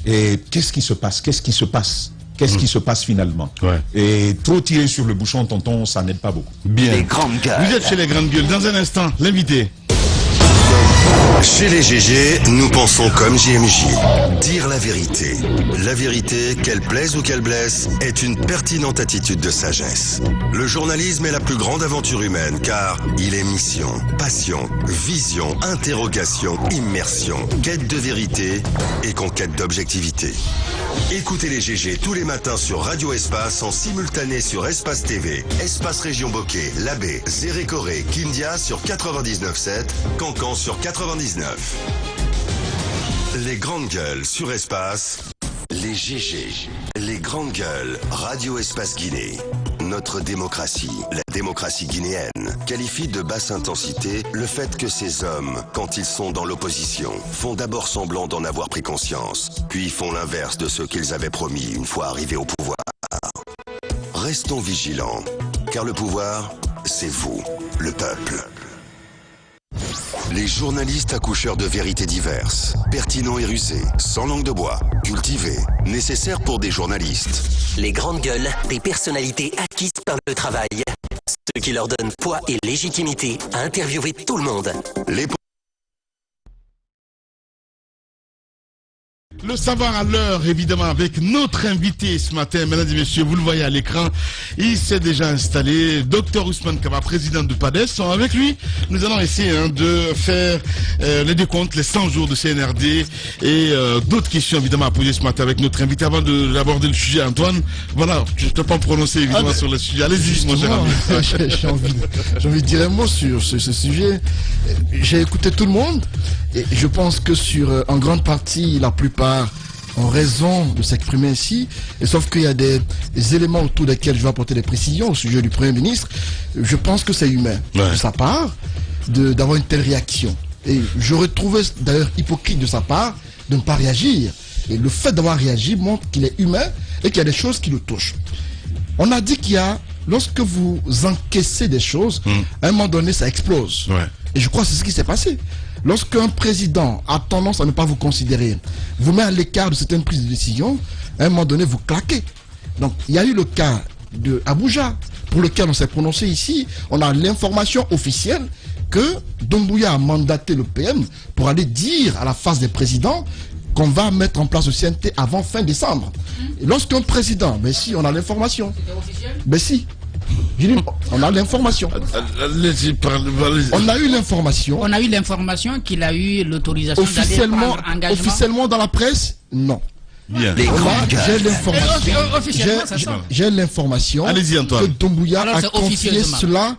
Et qu'est-ce qui se passe? Qu'est-ce qui se passe? Qu'est-ce qui se passe finalement? Et trop tirer sur le bouchon, tonton, ça n'aide pas beaucoup. Bien. Les grandes gueules. Vous êtes chez les grandes gueules. Dans un instant, l'invité. Chez les GG, nous pensons comme JMJ. Dire la vérité. La vérité, qu'elle plaise ou qu'elle blesse, est une pertinente attitude de sagesse. Le journalisme est la plus grande aventure humaine car il est mission, passion, vision, interrogation, immersion, quête de vérité et conquête d'objectivité. Écoutez les GG tous les matins sur Radio Espace en simultané sur Espace TV, Espace Région Bokeh, Labé, Zérékoré, Kindia sur 99.7, Cancan sur 99. Les grandes gueules sur Espace. Les GG, les grandes gueules, Radio Espace Guinée. Notre démocratie, la démocratie guinéenne, qualifie de basse intensité le fait que ces hommes, quand ils sont dans l'opposition, font d'abord semblant d'en avoir pris conscience, puis font l'inverse de ce qu'ils avaient promis une fois arrivés au pouvoir. Restons vigilants, car le pouvoir, c'est vous, le peuple. Les journalistes accoucheurs de vérités diverses, pertinents et rusés, sans langue de bois, cultivés, nécessaires pour des journalistes. Les grandes gueules, des personnalités acquises par le travail. Ce qui leur donne poids et légitimité à interviewer tout le monde. Le savoir à l'heure, évidemment, avec notre invité ce matin, mesdames et messieurs, vous le voyez à l'écran, il s'est déjà installé, Dr Ousmane Kaba, président du PADES. Avec lui, nous allons essayer de faire les décomptes, les 100 jours de CNRD et d'autres questions, évidemment, à poser ce matin avec notre invité. Avant d'aborder le sujet, Antoine, voilà, je ne peux pas me prononcer, évidemment, sur le sujet. Allez-y, mon cher ami. J'ai envie de dire un mot sur ce sujet. J'ai écouté tout le monde et je pense que en grande partie, la plupart ont raison de s'exprimer ainsi, et sauf qu'il y a des éléments autour desquels je vais apporter des précisions au sujet du Premier ministre. Je pense que c'est humain de sa part d'avoir une telle réaction. Et j'aurais trouvé d'ailleurs hypocrite de sa part de ne pas réagir. Et le fait d'avoir réagi montre qu'il est humain et qu'il y a des choses qui le touchent. On a dit qu'il y a, lorsque vous encaissez des choses, à un moment donné, ça explose. Et je crois que c'est ce qui s'est passé. Lorsqu'un président a tendance à ne pas vous considérer, vous met à l'écart de certaines prises de décision, à un moment donné, vous claquez. Donc, il y a eu le cas de Abuja, pour lequel on s'est prononcé ici. On a l'information officielle que Doumbouya a mandaté le PM pour aller dire à la face des présidents qu'on va mettre en place le CNT avant fin décembre. Et lorsqu'un président, ben si, on a l'information. C'était officiel? Ben si. On a l'information. On a eu l'information. On a eu l'information qu'il a eu l'autorisation d'aller prendre engagement. Officiellement dans la presse, non. Bien. J'ai l'information que Doumbouya a confié cela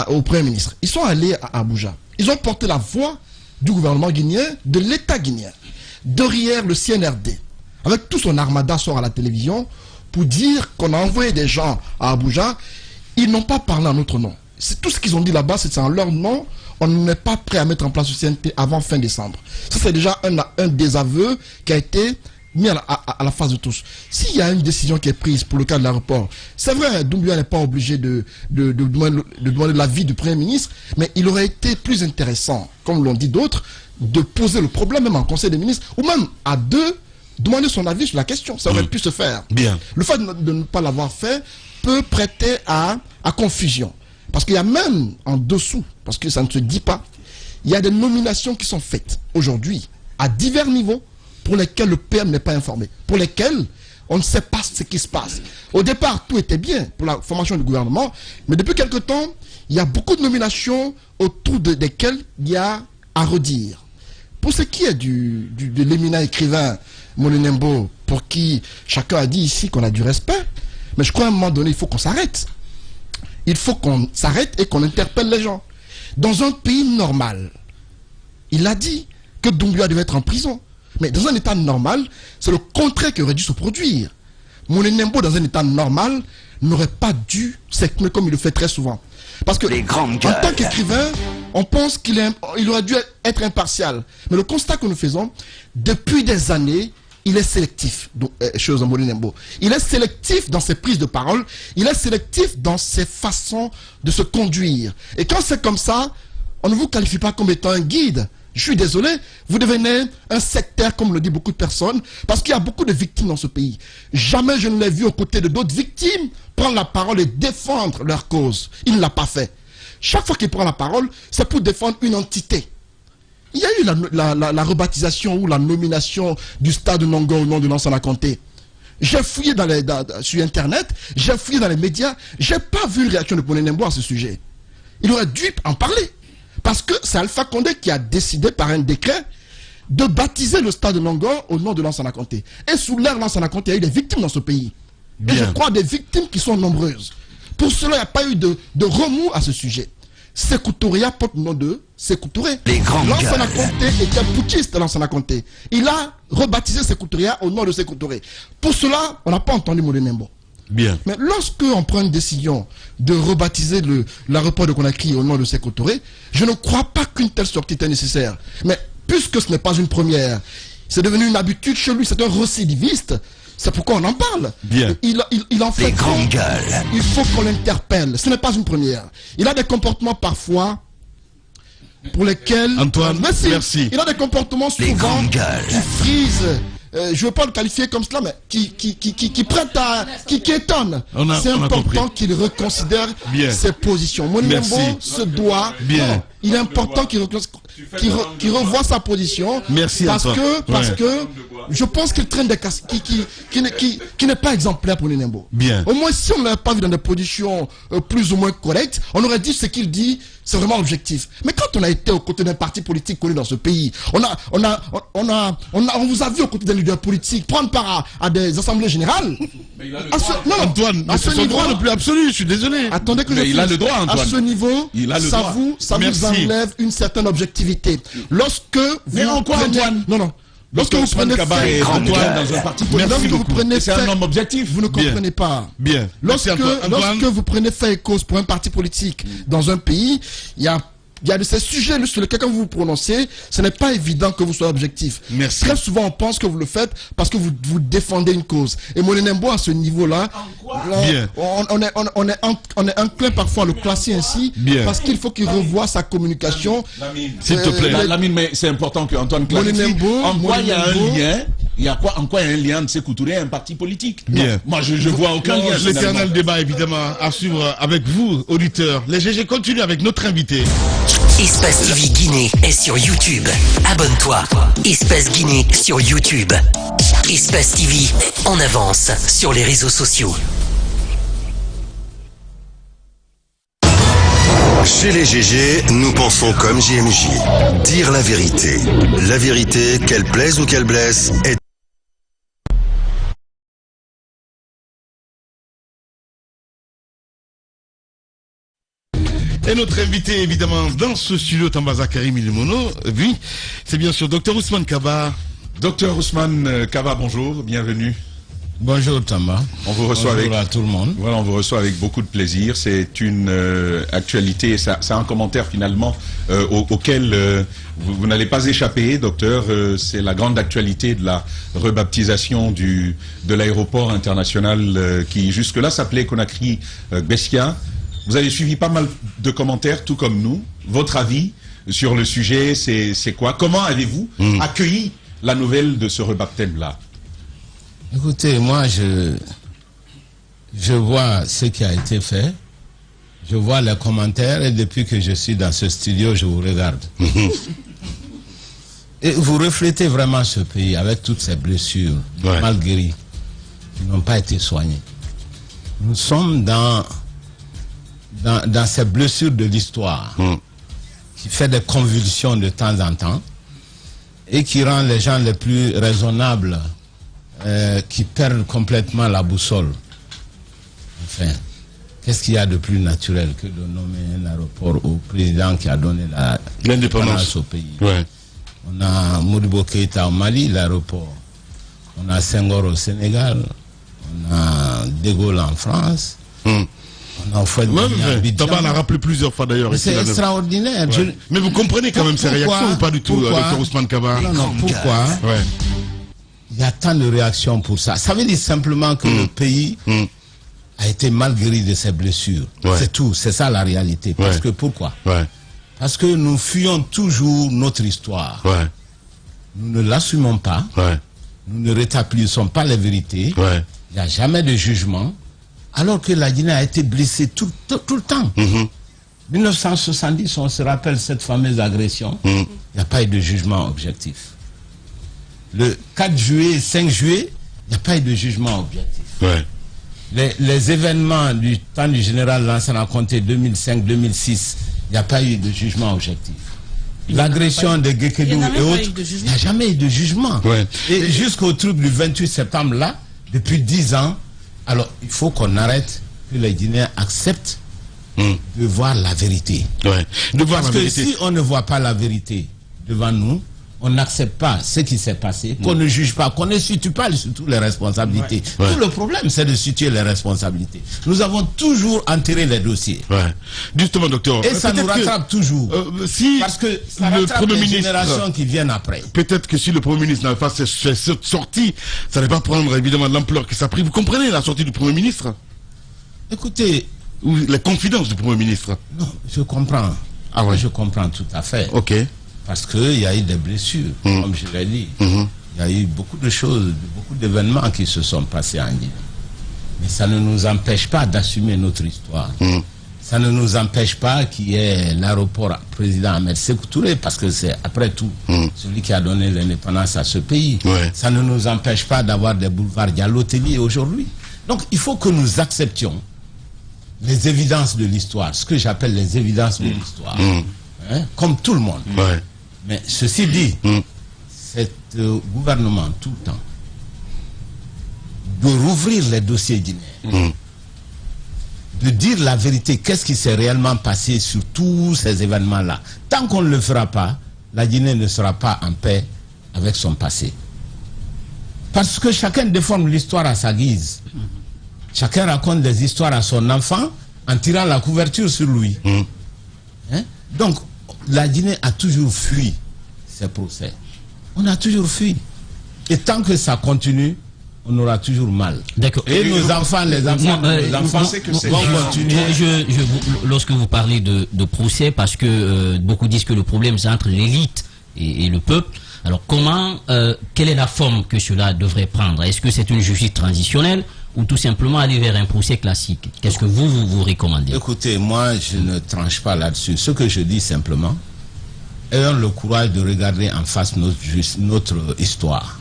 au Premier ministre. Ils sont allés à Abuja. Ils ont porté la voix du gouvernement guinéen, de l'État guinéen, derrière le CNRD, avec tout son armada sort à la télévision pour dire qu'on a envoyé des gens à Abuja. Ils n'ont pas parlé en notre nom. C'est tout ce qu'ils ont dit là-bas, c'est en leur nom. On n'est pas prêt à mettre en place le CNT avant fin décembre. Ça, c'est déjà un désaveu qui a été mis à la face de tous. S'il y a une décision qui est prise pour le cas de l'aéroport, c'est vrai, Doumbouya n'est pas obligé de demander l'avis du Premier ministre, mais il aurait été plus intéressant, comme l'ont dit d'autres, de poser le problème même en Conseil des ministres, ou même à deux, demander son avis sur la question. Ça aurait pu se faire. Bien. Le fait de ne pas l'avoir fait peut prêter à confusion. Parce qu'il y a même en dessous, parce que ça ne se dit pas, il y a des nominations qui sont faites aujourd'hui à divers niveaux pour lesquels le PM n'est pas informé, pour lesquels on ne sait pas ce qui se passe. Au départ, tout était bien pour la formation du gouvernement, mais depuis quelque temps, il y a beaucoup de nominations autour desquelles il y a à redire. Pour ce qui est de l'éminent écrivain Molinembo, pour qui chacun a dit ici qu'on a du respect, mais je crois qu'à un moment donné, il faut qu'on s'arrête. Il faut qu'on s'arrête et qu'on interpelle les gens. Dans un pays normal, il a dit que Doumbouya devait être en prison. Mais dans un état normal, c'est le contraire qui aurait dû se produire. Molinembo, dans un état normal, n'aurait pas dû s'exprimer comme il le fait très souvent. Parce que, en tant qu'écrivain, on pense qu'il aurait dû être impartial. Mais le constat que nous faisons, depuis des années, il est sélectif, chose en Molinembo. Il est sélectif dans ses prises de parole, il est sélectif dans ses façons de se conduire. Et quand c'est comme ça, on ne vous qualifie pas comme étant un guide Je suis désolé, vous devenez un sectaire, comme le disent beaucoup de personnes, parce qu'il y a beaucoup de victimes dans ce pays. Jamais je ne l'ai vu aux côtés de d'autres victimes prendre la parole et défendre leur cause. Il ne l'a pas fait. Chaque fois qu'il prend la parole, c'est pour défendre une entité. Il y a eu la rebaptisation ou la nomination du stade Nongo au nom de Lansana Conté. J'ai fouillé sur Internet, j'ai fouillé dans les médias, j'ai pas vu une réaction de Moné Nembo à ce sujet. Il aurait dû en parler. Parce que c'est Alpha Condé qui a décidé par un décret de baptiser le stade Nongo au nom de Lansana Conté. Et sous l'ère Lansana Conté, il y a eu des victimes dans ce pays. Bien. Et je crois des victimes qui sont nombreuses. Pour cela, il n'y a pas eu de remous à ce sujet. Sékou Touré porte le nom de Sékou Touré. Lansana Conté était putschiste, Lansana Conté. Il a rebaptisé Sékou Touré au nom de Sékou Touré. Pour cela, on n'a pas entendu Moné Nembo. Bien. Mais lorsque on prend une décision de rebaptiser l'aéroport de Conakry au nom de Sékou Touré, je ne crois pas qu'une telle sortie était nécessaire. Mais puisque ce n'est pas une première, c'est devenu une habitude chez lui, c'est un récidiviste, c'est pourquoi on en parle. Bien. Il en fait trop. Il faut qu'on l'interpelle. Ce n'est pas une première. Il a des comportements parfois pour lesquels... Antoine, merci. Il a des comportements souvent qui frisent... je ne veux pas le qualifier comme cela, mais qui étonne. C'est important qu'il reconsidère ses positions. Moné Nembo se doit. Bien. Il est important qu'il revoie sa position. Merci parce que je pense qu'il traîne des casques qui n'est pas exemplaire pour Moné Nembo. Bien. Au moins, si on ne l'a pas vu dans des positions plus ou moins correctes, on aurait dit ce qu'il dit, c'est vraiment objectif. Mais quand on a été aux côtés d'un parti politique connu dans ce pays, on vous a vu aux côtés d'un leader politique prendre part à des assemblées générales. Antoine, c'est son droit le plus absolu, je suis désolé. Attendez que il a le droit, Antoine. À ce niveau, ça vous enlève une certaine objectivité. Lorsque vous Antoine? Non. Lorsque vous prenez dans un parti politique, c'est un homme objectif. Vous ne comprenez pas. Bien. Lorsque vous prenez fait et cause pour un parti politique dans un pays, il y a de ces sujets sur lesquels quand vous vous prononcez, ce n'est pas évident que vous soyez objectif. Merci. Très souvent, on pense que vous le faites parce que vous défendez une cause. Et Moné Nembo, à ce niveau-là, on est enclin parfois à le classer ainsi. Bien. Parce qu'il faut qu'il revoie sa communication. S'il te plaît. Lamine, mais c'est important qu'Antoine clarifie. En quoi il y a un lien? En quoi il y a un lien de Sékou Touré et un parti politique? Bien. Moi, je vois aucun lien. L'éternel débat, évidemment, à suivre avec vous, auditeurs. Les GG continuent avec notre invité. Espace TV Guinée est sur YouTube. Abonne-toi. Espace Guinée sur YouTube. Espace TV en avance sur les réseaux sociaux. Chez les GG, nous pensons comme JMJ. Dire la vérité. La vérité, qu'elle plaise ou qu'elle blesse, est... Et notre invité, évidemment, dans ce studio, Tambaza Karim Ilimono, oui, c'est bien sûr Dr Ousmane Kaba. Dr Ousmane Kaba, bonjour, bienvenue. Bonjour Tamba. On vous reçoit bonjour à tout le monde. Voilà, on vous reçoit avec beaucoup de plaisir. C'est une actualité, c'est un commentaire finalement auquel vous n'allez pas échapper, docteur. C'est la grande actualité de la rebaptisation de l'aéroport international qui jusque-là s'appelait Conakry Beskia. Vous avez suivi pas mal de commentaires, tout comme nous. Votre avis sur le sujet, c'est quoi? Comment avez-vous accueilli la nouvelle de ce rebaptême-là? Écoutez, moi, je vois ce qui a été fait. Je vois les commentaires et depuis que je suis dans ce studio, je vous regarde. Et vous reflétez vraiment ce pays avec toutes ces blessures, mal guéries, qui n'ont pas été soignées. Nous sommes dans ces blessures de l'histoire qui fait des convulsions de temps en temps et qui rend les gens les plus raisonnables qui perdent complètement la boussole. Enfin, qu'est-ce qu'il y a de plus naturel que de nommer un aéroport au président qui a donné l'indépendance au pays? On a Modibo Keïta au Mali, l'aéroport. On a Senghor au Sénégal. On a De Gaulle en France. On a Tamba en a rappelé plusieurs fois d'ailleurs. C'est extraordinaire. Mais vous comprenez quand même ces réactions ou pas du tout, Dr Ousmane Kaba? Non, pourquoi il y a tant de réactions pour ça? Ça veut dire simplement que le pays a été mal guéri de ses blessures. C'est tout, c'est ça la réalité. Parce que pourquoi? Parce que nous fuyons toujours notre histoire. Ouais. Nous ne l'assumons pas. Ouais. Nous ne rétablissons pas les vérités. Ouais. Il n'y a jamais de jugement. Alors que la Guinée a été blessée tout le temps. 1970, on se rappelle cette fameuse agression. Il n'y a pas eu de jugement objectif. Le 4 juillet, 5 juillet, il n'y a pas eu de jugement objectif. Ouais. Les événements du temps du général Lansana Conté 2005-2006, il n'y a pas eu de jugement objectif. L'agression de Gekedou et autres, il n'y a jamais eu de jugement. Ouais. Et jusqu'au truc du 28 septembre là, depuis 10 ans, alors il faut qu'on arrête, que les Guinéens acceptent de voir la vérité. Ouais. De voir Parce la que vérité. si on ne voit pas la vérité devant nous, on n'accepte pas ce qui s'est passé, qu'on ne juge pas, qu'on ne situe pas surtout les responsabilités. Ouais. Tout le problème, c'est de situer les responsabilités. Nous avons toujours enterré les dossiers. Ouais. Justement, docteur. Et ça nous peut-être rattrape toujours. Si Parce que ça le rattrape Premier les ministre, générations qui viennent après. peut-être que si le Premier ministre n'avait pas fait cette sortie, ça n'allait pas prendre évidemment l'ampleur que ça a pris. Vous comprenez la sortie du Premier ministre? Écoutez, Ou les confidences du Premier ministre? non, je comprends. Ah ouais. Je comprends tout à fait. Ok. Parce qu'il y a eu des blessures, comme je l'ai dit. Il y a eu beaucoup de choses, beaucoup d'événements qui se sont passés en Guinée. Mais ça ne nous empêche pas d'assumer notre histoire. Ça ne nous empêche pas qu'il y ait l'aéroport président Ahmed Sékou Touré, parce que c'est après tout celui qui a donné l'indépendance à ce pays. Ouais. Ça ne nous empêche pas d'avoir des boulevards Diallo-Tellier aujourd'hui. Donc il faut que nous acceptions les évidences de l'histoire, ce que j'appelle les évidences de l'histoire. Hein, comme tout le monde. Ouais. Mais ceci dit, cet gouvernement, tout le temps, de rouvrir les dossiers guinéens, de dire la vérité, qu'est-ce qui s'est réellement passé sur tous ces événements-là. Tant qu'on ne le fera pas, la Guinée ne sera pas en paix avec son passé. Parce que chacun déforme l'histoire à sa guise. Chacun raconte des histoires à son enfant en tirant la couverture sur lui. Hein? Donc, la Guinée a toujours fui ces procès. On a toujours fui. Et tant que ça continue, on aura toujours mal. D'accord. Et nos enfants, les enfants, nos enfants vont continuer. Lorsque vous parlez de procès, parce que beaucoup disent que le problème c'est entre l'élite et le peuple. Alors quelle est la forme que cela devrait prendre? Est-ce que c'est une justice transitionnelle ou tout simplement aller vers un procès classique? Qu'est-ce que vous recommandez? Écoutez, moi je ne tranche pas là-dessus. Ce que je dis simplement, ayons le courage de regarder en face notre histoire.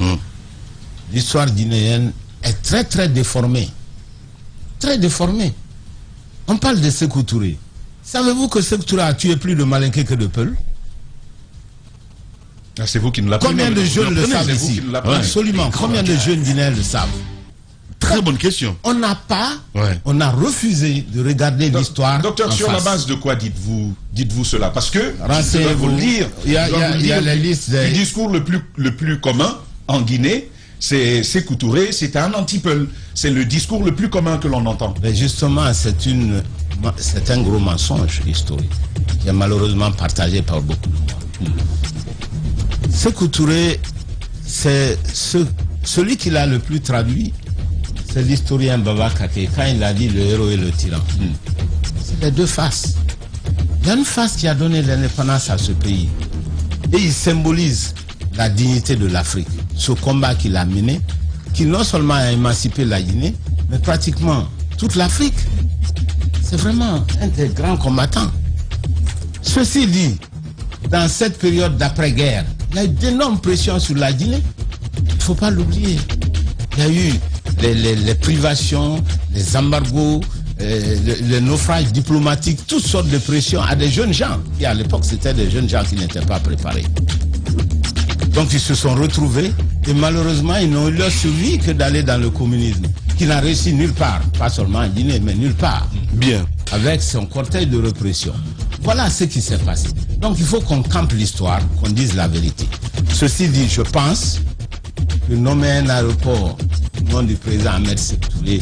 L'histoire guinéenne est très très déformée. Très déformée. On parle de Sékou Touré. Savez-vous que Sékou Touré a tué plus de Malinké que de Peul? Ah, c'est vous qui nous l'apprenez. Combien de jeunes le savent ici? Absolument. Combien de jeunes Guinéens le savent? Très bonne question. On n'a pas, on a refusé de regarder l'histoire. Docteur, sur la base de quoi dites-vous cela? Parce que, je vais vous le dire, il y a la liste le discours le plus commun en Guinée, c'est Sékou Touré, c'est un anti-Peul. C'est le discours le plus commun que l'on entend. Mais justement, c'est un gros mensonge historique qui est malheureusement partagé par beaucoup de monde. Sékou Touré, c'est celui qui l'a le plus traduit, c'est l'historien Baba Kake, quand il a dit le héros et le tyran. C'est les deux faces. Il y a une face qui a donné l'indépendance à ce pays. Et il symbolise la dignité de l'Afrique. Ce combat qu'il a mené, qui non seulement a émancipé la Guinée, mais pratiquement toute l'Afrique. C'est vraiment un des grands combattants. Ceci dit, dans cette période d'après-guerre, il y a eu d'énormes pressions sur la Guinée. Il ne faut pas l'oublier. Il y a eu les privations, les embargos, les naufrages diplomatiques, toutes sortes de pressions à des jeunes gens. Et à l'époque, c'était des jeunes gens qui n'étaient pas préparés. Donc ils se sont retrouvés et malheureusement, ils n'ont eu leur survie que d'aller dans le communisme, qui n'a réussi nulle part, pas seulement en Guinée, mais nulle part. Bien. Avec son cortège de répression. Voilà ce qui s'est passé. Donc il faut qu'on campe l'histoire, qu'on dise la vérité. Ceci dit, je pense que nommer un aéroport au nom du président Ahmed Sékou Touré,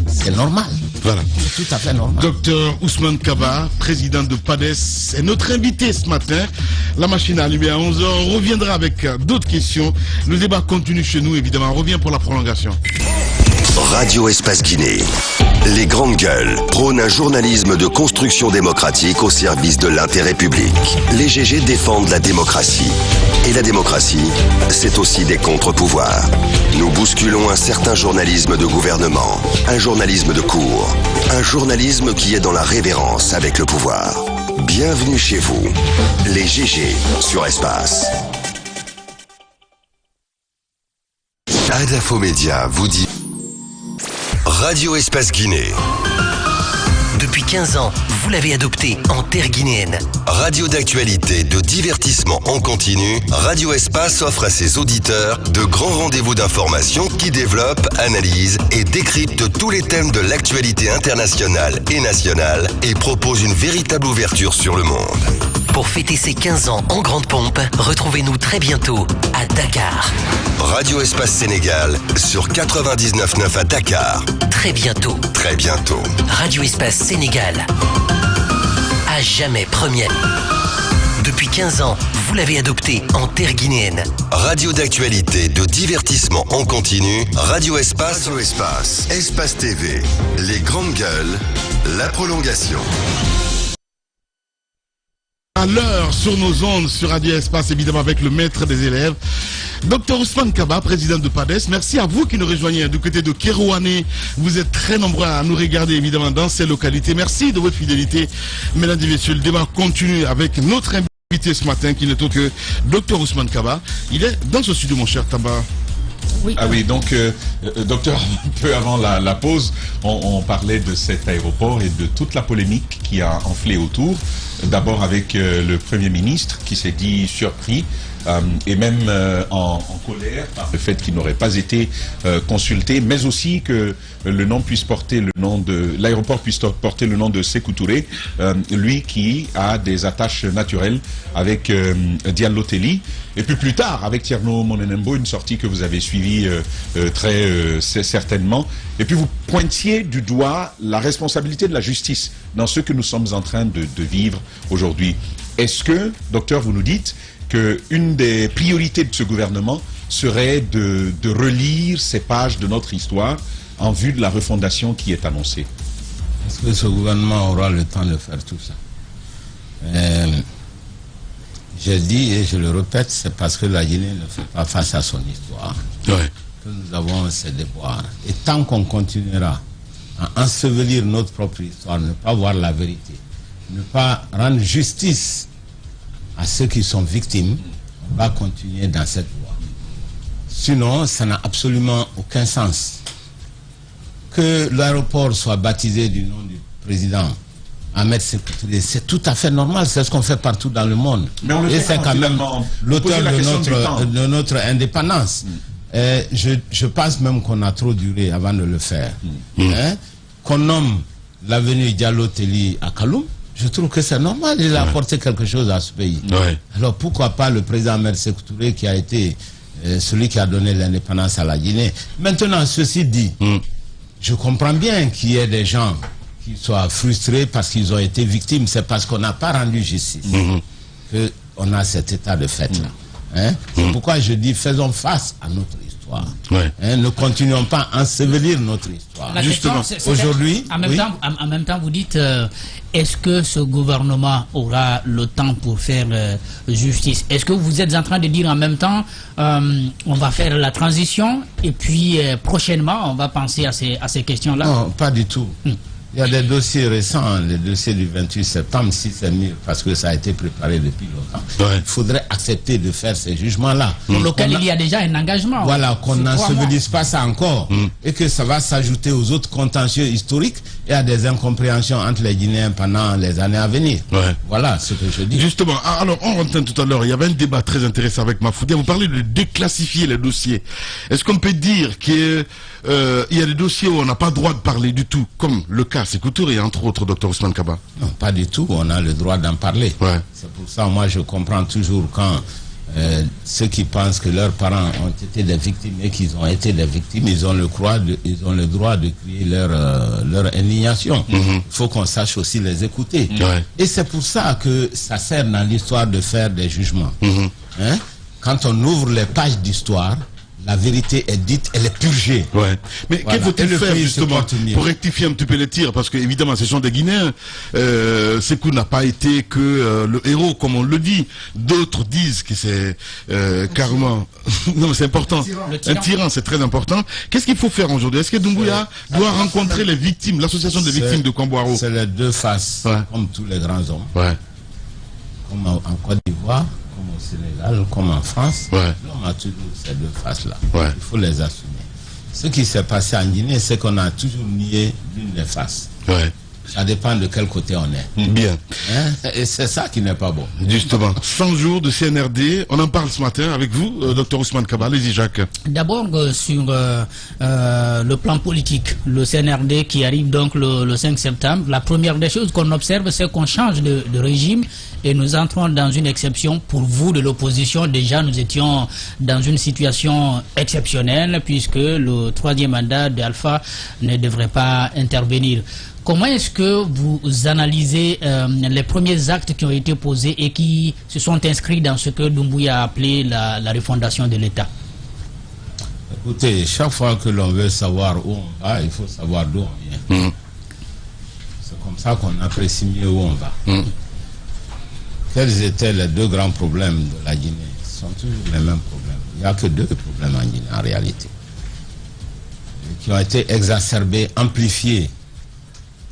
c'est normal. Voilà. C'est tout à fait normal. Docteur Ousmane Kaba, président de PADES, est notre invité ce matin. La machine est allumée à 11h. On reviendra avec d'autres questions. Le débat continue chez nous, évidemment. On revient pour la prolongation. Radio Espace Guinée. Les grandes gueules prônent un journalisme de construction démocratique au service de l'intérêt public. Les GG défendent la démocratie. Et la démocratie, c'est aussi des contre-pouvoirs. Nous bousculons un certain journalisme de gouvernement, un journalisme de cour, un journalisme qui est dans la révérence avec le pouvoir. Bienvenue chez vous, les GG sur Espace. Adafo Média vous dit Radio Espace Guinée. Depuis 15 ans, vous l'avez adopté en terre guinéenne. Radio d'actualité, de divertissement en continu, Radio Espace offre à ses auditeurs de grands rendez-vous d'information qui développent, analysent et décryptent tous les thèmes de l'actualité internationale et nationale et propose une véritable ouverture sur le monde. Pour fêter ses 15 ans en grande pompe, retrouvez-nous très bientôt à Dakar. Radio Espace Sénégal sur 99.9 à Dakar. Très bientôt. Très bientôt. Radio Espace Sénégal. À jamais première. Depuis 15 ans, vous l'avez adopté en terre guinéenne. Radio d'actualité, de divertissement en continu, Radio Espace, Espace TV, les grandes gueules, la prolongation. À l'heure sur nos ondes, sur Radio Espace, évidemment avec le maître des élèves, Dr Ousmane Kaba, président de PADES. Merci à vous qui nous rejoignez du côté de Kérouané. Vous êtes très nombreux à nous regarder évidemment dans ces localités. Merci de votre fidélité. Mesdames et messieurs, le débat continue avec notre invité ce matin qui n'est autre que Dr Ousmane Kaba. Il est dans ce studio, mon cher Tamba. Oui. Ah oui, donc, docteur, un peu avant la pause, on parlait de cet aéroport et de toute la polémique qui a enflé autour. D'abord avec le Premier ministre qui s'est dit surpris et même en colère par le fait qu'il n'aurait pas été consulté, mais aussi que le nom puisse porter le nom de l'aéroport puisse porter le nom de Sékou Touré, lui qui a des attaches naturelles avec Diallo Telli. Et puis plus tard, avec Tierno Monenembo, une sortie que vous avez suivie très certainement. Et puis vous pointiez du doigt la responsabilité de la justice dans ce que nous sommes en train de vivre aujourd'hui. Est-ce que, docteur, vous nous dites qu'une des priorités de ce gouvernement serait de relire ces pages de notre histoire en vue de la refondation qui est annoncée? Est-ce que ce gouvernement aura le temps de faire tout ça? Je dis et je le répète, c'est parce que la Guinée ne fait pas face à son histoire que nous avons ces devoirs. Et tant qu'on continuera à ensevelir notre propre histoire, ne pas voir la vérité, ne pas rendre justice à ceux qui sont victimes, on va continuer dans cette voie. Sinon, ça n'a absolument aucun sens. Que l'aéroport soit baptisé du nom du président Ahmed Sékou Touré, c'est tout à fait normal, c'est ce qu'on fait partout dans le monde. Mais on le et c'est quand même l'auteur de notre indépendance. Je pense même qu'on a trop duré avant de le faire. Qu'on nomme l'avenue Diallo Telli à Kaloum, je trouve que c'est normal, il a apporté quelque chose à ce pays. Alors pourquoi pas le président Ahmed Sékou Touré qui a été celui qui a donné l'indépendance à la Guinée. Maintenant, ceci dit, je comprends bien qu'il y ait des gens qui soient frustrés parce qu'ils ont été victimes. C'est parce qu'on n'a pas rendu justice qu'on a cet état de fait-là. C'est pourquoi je dis faisons face à notre histoire. Ne continuons pas à ensevelir notre histoire. Justement, aujourd'hui, en même temps, vous dites est-ce que ce gouvernement aura le temps pour faire justice? Est-ce que vous êtes en train de dire en même temps on va faire la transition et puis prochainement on va penser à ces questions-là? Non, pas du tout. Il y a des dossiers récents, le dossier du 28 septembre, si c'est mieux, parce que ça a été préparé depuis longtemps. Il faudrait accepter de faire ces jugements-là. Pour lequel il y a déjà un engagement. Voilà, qu'on n'ensevelisse pas ça encore. Et que ça va s'ajouter aux autres contentieux historiques et à des incompréhensions entre les Guinéens pendant les années à venir. Voilà ce que je dis. Justement, alors on entend tout à l'heure, il y avait un débat très intéressant avec Mafoudia. Vous parlez de déclassifier les dossiers. Est-ce qu'on peut dire qu'il y a des dossiers où on n'a pas le droit de parler du tout, comme le cas Sékou Touré, entre autres, docteur Ousmane Kaba? Non, pas du tout, on a le droit d'en parler. C'est pour ça, moi, je comprends toujours quand ceux qui pensent que leurs parents ont été des victimes et qu'ils ont été des victimes, ils ont le droit de crier leur indignation. Il faut qu'on sache aussi les écouter. Et c'est pour ça que ça sert dans l'histoire de faire des jugements. Quand on ouvre les pages d'histoire, la vérité est dite, elle est purgée. Ouais. Mais Voilà. qu'est-ce qu'il Et le faut faire pays se justement porte mieux. pour rectifier un petit peu les tirs? Parce que évidemment, ce sont des Guinéens. Sékou n'a pas été que le héros, comme on le dit. D'autres disent que c'est carrément... non, mais c'est important. Un tyran, c'est très important. Qu'est-ce qu'il faut faire aujourd'hui? Est-ce que Doumbouya doit rencontrer les victimes, l'association des victimes de Kwambouaro? C'est les deux faces, Ouais. comme tous les grands hommes. Ouais. Comme en Côte d'Ivoire, comme au Sénégal, comme en France. Ouais. L'homme a toujours ces deux faces-là. Ouais. Il faut les assumer. Ce qui s'est passé en Guinée, c'est qu'on a toujours nié l'une des faces. Ouais. Ça dépend de quel côté on est. Bien. Hein? Et c'est ça qui n'est pas bon. Justement. 100 jours de CNRD. On en parle ce matin avec vous, Dr Ousmane Kaba. Allez-y, Jacques. D'abord sur le plan politique, le CNRD qui arrive donc le 5 septembre, la première des choses qu'on observe, c'est qu'on change de régime et nous entrons dans une exception. Pour vous de l'opposition, déjà nous étions dans une situation exceptionnelle puisque le 3e mandat d'Alpha ne devrait pas intervenir. Comment est-ce que vous analysez les premiers actes qui ont été posés et qui se sont inscrits dans ce que Doumbouya a appelé la refondation de l'État? Écoutez, chaque fois que l'on veut savoir où on va, il faut savoir d'où on vient. C'est comme ça qu'on apprécie mieux où on va. Quels étaient les deux grands problèmes de la Guinée? Ce sont toujours les mêmes problèmes. Il n'y a que deux problèmes en Guinée en réalité, et qui ont été exacerbés, amplifiés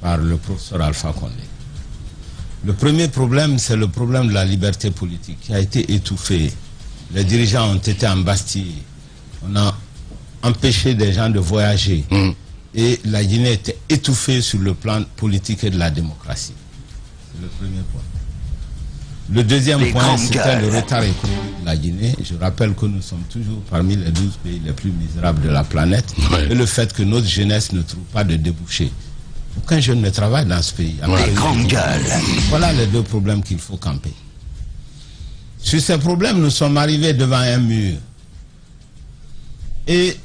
par le professeur Alpha Condé. Le premier problème, c'est le problème de la liberté politique qui a été étouffé. Les dirigeants ont été embastillés. On a empêché des gens de voyager. Et la Guinée était étouffée sur le plan politique et de la démocratie. C'est le premier point. Le deuxième point, c'était le retard économique de la Guinée. Je rappelle que nous sommes toujours parmi les 12 pays les plus misérables de la planète. Ouais. Et le fait que notre jeunesse ne trouve pas de débouchés. Aucun jeune ne travaille dans ce pays. Voilà les deux problèmes qu'il faut camper. Sur ces problèmes, nous sommes arrivés devant un mur. Et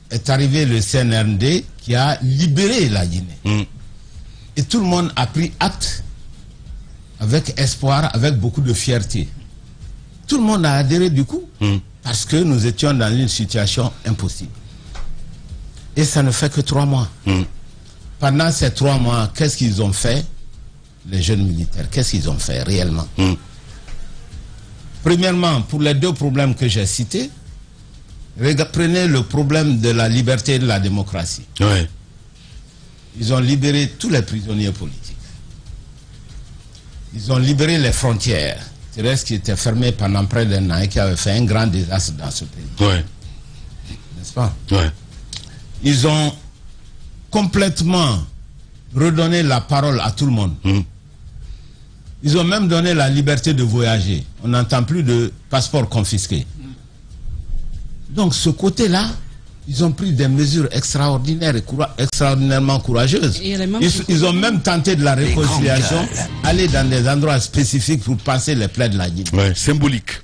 est arrivé le CNRD qui a libéré la Guinée. Et tout le monde a pris acte avec espoir, avec beaucoup de fierté. Tout le monde a adhéré du coup, parce que nous étions dans une situation impossible. Et ça ne fait que 3 mois. Pendant ces 3 mois, qu'est-ce qu'ils ont fait, les jeunes militaires? Qu'est-ce qu'ils ont fait réellement? Premièrement, pour les deux problèmes que j'ai cités, prenez le problème de la liberté et de la démocratie. Ouais. Ils ont libéré tous les prisonniers politiques. Ils ont libéré les frontières terrestres qui étaient fermées pendant près d'1 an et qui avaient fait un grand désastre dans ce pays. Ouais. N'est-ce pas? Ouais. Ils ont complètement redonné la parole à tout le monde. Ils ont même donné la liberté de voyager. On n'entend plus de passeport confisqué. Donc ce côté-là, ils ont pris des mesures extraordinaires et extraordinairement courageuses. Ils ont même tenté de la réconciliation, aller dans des endroits spécifiques pour passer les plaies de la Guinée. Ouais. Symbolique.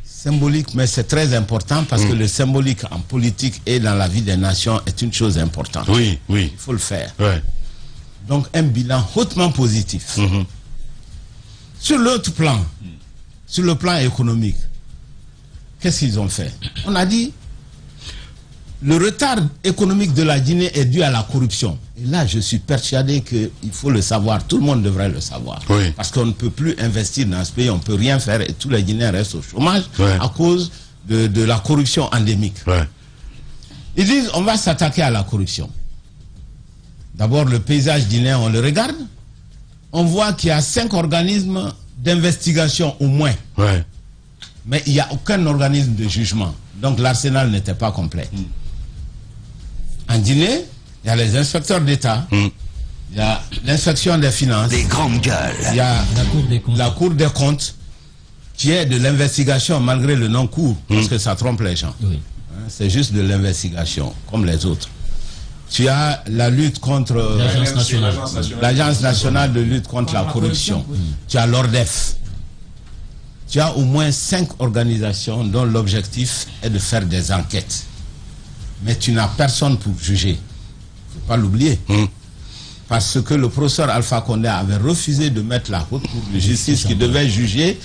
Symbolique, mais c'est très important parce que le symbolique en politique et dans la vie des nations est une chose importante. Oui, oui. Il faut le faire. Ouais. Donc un bilan hautement positif. Sur l'autre plan, sur le plan économique, qu'est-ce qu'ils ont fait? On a dit le retard économique de la Guinée est dû à la corruption. Et là, je suis persuadé qu'il faut le savoir. Tout le monde devrait le savoir. Oui. Parce qu'on ne peut plus investir dans ce pays, on ne peut rien faire et tous les Guinéens restent au chômage à cause de la corruption endémique. Ouais. Ils disent on va s'attaquer à la corruption. D'abord, le paysage guinéen, on le regarde. On voit qu'il y a 5 organismes d'investigation au moins. Ouais. Mais il n'y a aucun organisme de jugement. Donc l'arsenal n'était pas complet. En Guinée, il y a les inspecteurs d'État, il y a l'inspection des finances, il y a la Cour des comptes, qui est de l'investigation malgré le nom court, parce que ça trompe les gens. Oui. C'est juste de l'investigation, comme les autres. Tu as la lutte contre l'Agence nationale de lutte contre la corruption. Tu as l'ORDEF. Tu as au moins 5 organisations dont l'objectif est de faire des enquêtes. Mais tu n'as personne pour juger. Il ne faut pas l'oublier. Parce que le professeur Alpha Condé avait refusé de mettre la haute cour de justice qui devait juger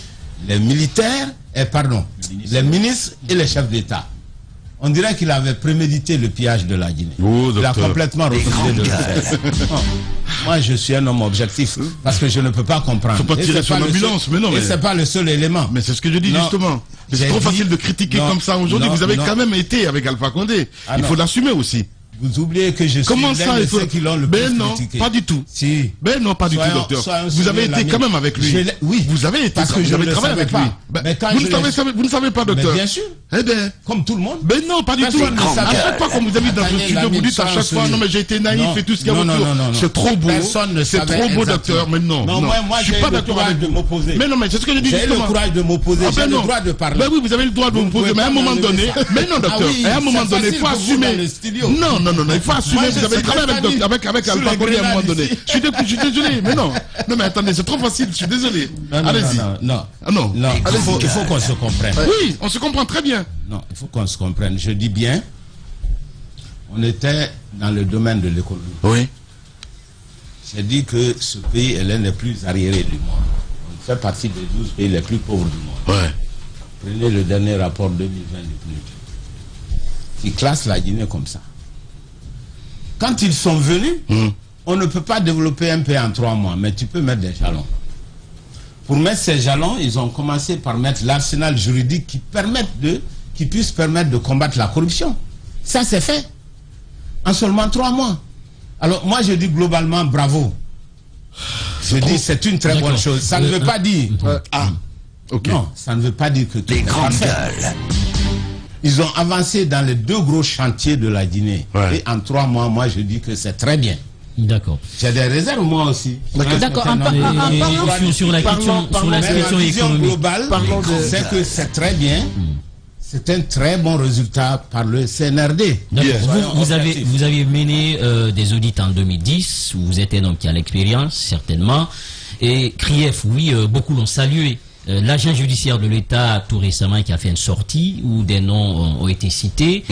les militaires, les ministres et les chefs d'État. On dirait qu'il avait prémédité le pillage de la Guinée. Oh, il a docteur. complètement refusé de le faire. Non. Moi, je suis un homme objectif parce que je ne peux pas comprendre. Faut pas tirer sur l'ambulance, mais non. Et c'est pas le seul élément. Mais c'est ce que je dis Non. justement. Mais c'est J'ai trop dit- facile de critiquer Non. comme ça aujourd'hui. Non, Vous avez non. quand même été avec Alpha Condé. Ah Il non. faut l'assumer aussi. Vous oubliez que je suis Comment l'un ça de il faut... ceux qui l'ont le Ben plus non, critiqué. pas du tout. Si. Ben non, pas du tout, Soyons- docteur. soyons Vous avez sérieux, été quand l'ami. même avec lui. Je l'ai- oui. Vous avez été, Parce que vous je avez ne le travaillé savais avec pas. lui. Ben, Mais quand vous, je ne l'ai- savez, vous ne savez pas, Mais docteur. bien sûr. Eh ben, Comme tout le monde. ben non, pas du tout. Personne ne À savait. chaque fois qu'on vous invite dans le Attendez, studio, vous l'ami, dites à chaque soyons fois, non sérieux. mais j'ai été naïf Non. et tout ce qu'il y a Non, autour. non, non, non. C'est trop beau. Personne ne C'est savait trop beau, exactement. docteur. Mais non, Non, non. moi, Je suis j'ai pas le d'accord courage avec de vous. m'opposer. Mais non, mais c'est ce que je dis J'ai le justement. courage de m'opposer. Ah, J'ai ben le non. droit de parler. Ben oui, vous avez le droit de vous poser, mais à un moment donné, mais non, docteur, oui, à un moment c'est donné, il facile faut pour vous dans assumer. le studio. Non, non, non, il faut assumer. Moi, Vous je avez sais travaillé pas dit avec sur Alpha les Condé à un moment grenades donné. ici. Je suis désolé, mais non. Non, mais attendez, c'est trop facile, je suis désolé. Non, non, Allez-y. non, non. Ah non. Non, il faut qu'on se comprenne. Oui, on se comprend très bien. Non, il faut qu'on se comprenne. Je dis bien, on était dans le domaine de l'économie. Oui. J'ai dit que ce pays est l'un des plus arriérés du monde. On fait partie des 12 pays les plus pauvres du monde. Ouais. Prenez le dernier rapport 2020 du PNUD qui classe la Guinée comme ça. Quand ils sont venus, on ne peut pas développer un pays en 3 mois, mais tu peux mettre des jalons. Pour mettre ces jalons, ils ont commencé par mettre l'arsenal juridique qui puisse permettre de combattre la corruption. Ça, c'est fait. En seulement 3 mois. Alors, moi, je dis globalement bravo. Je dis c'est une très bonne chose. Ça ne veut pas dire. Ok. Non, ça ne veut pas dire que tout est parfait. Ils ont avancé dans les 2 gros chantiers de la Guinée. Ouais. Et en 3 mois, moi, je dis que c'est très bien. D'accord. J'ai des réserves, moi aussi. D'accord, en Et parlant- sur la question, sur la Mais question ma vision économique. globale, Parlons de- c'est que c'est très bien. C'est un très bon résultat par le CNRD. D'accord. Soyons Vous avez, objectifs. vous avez mené des audits en 2010, vous êtes un homme qui a l'expérience, certainement. Et Krief, oui, beaucoup l'ont salué. L'agent judiciaire de l'État, tout récemment, qui a fait une sortie où des noms ont été cités.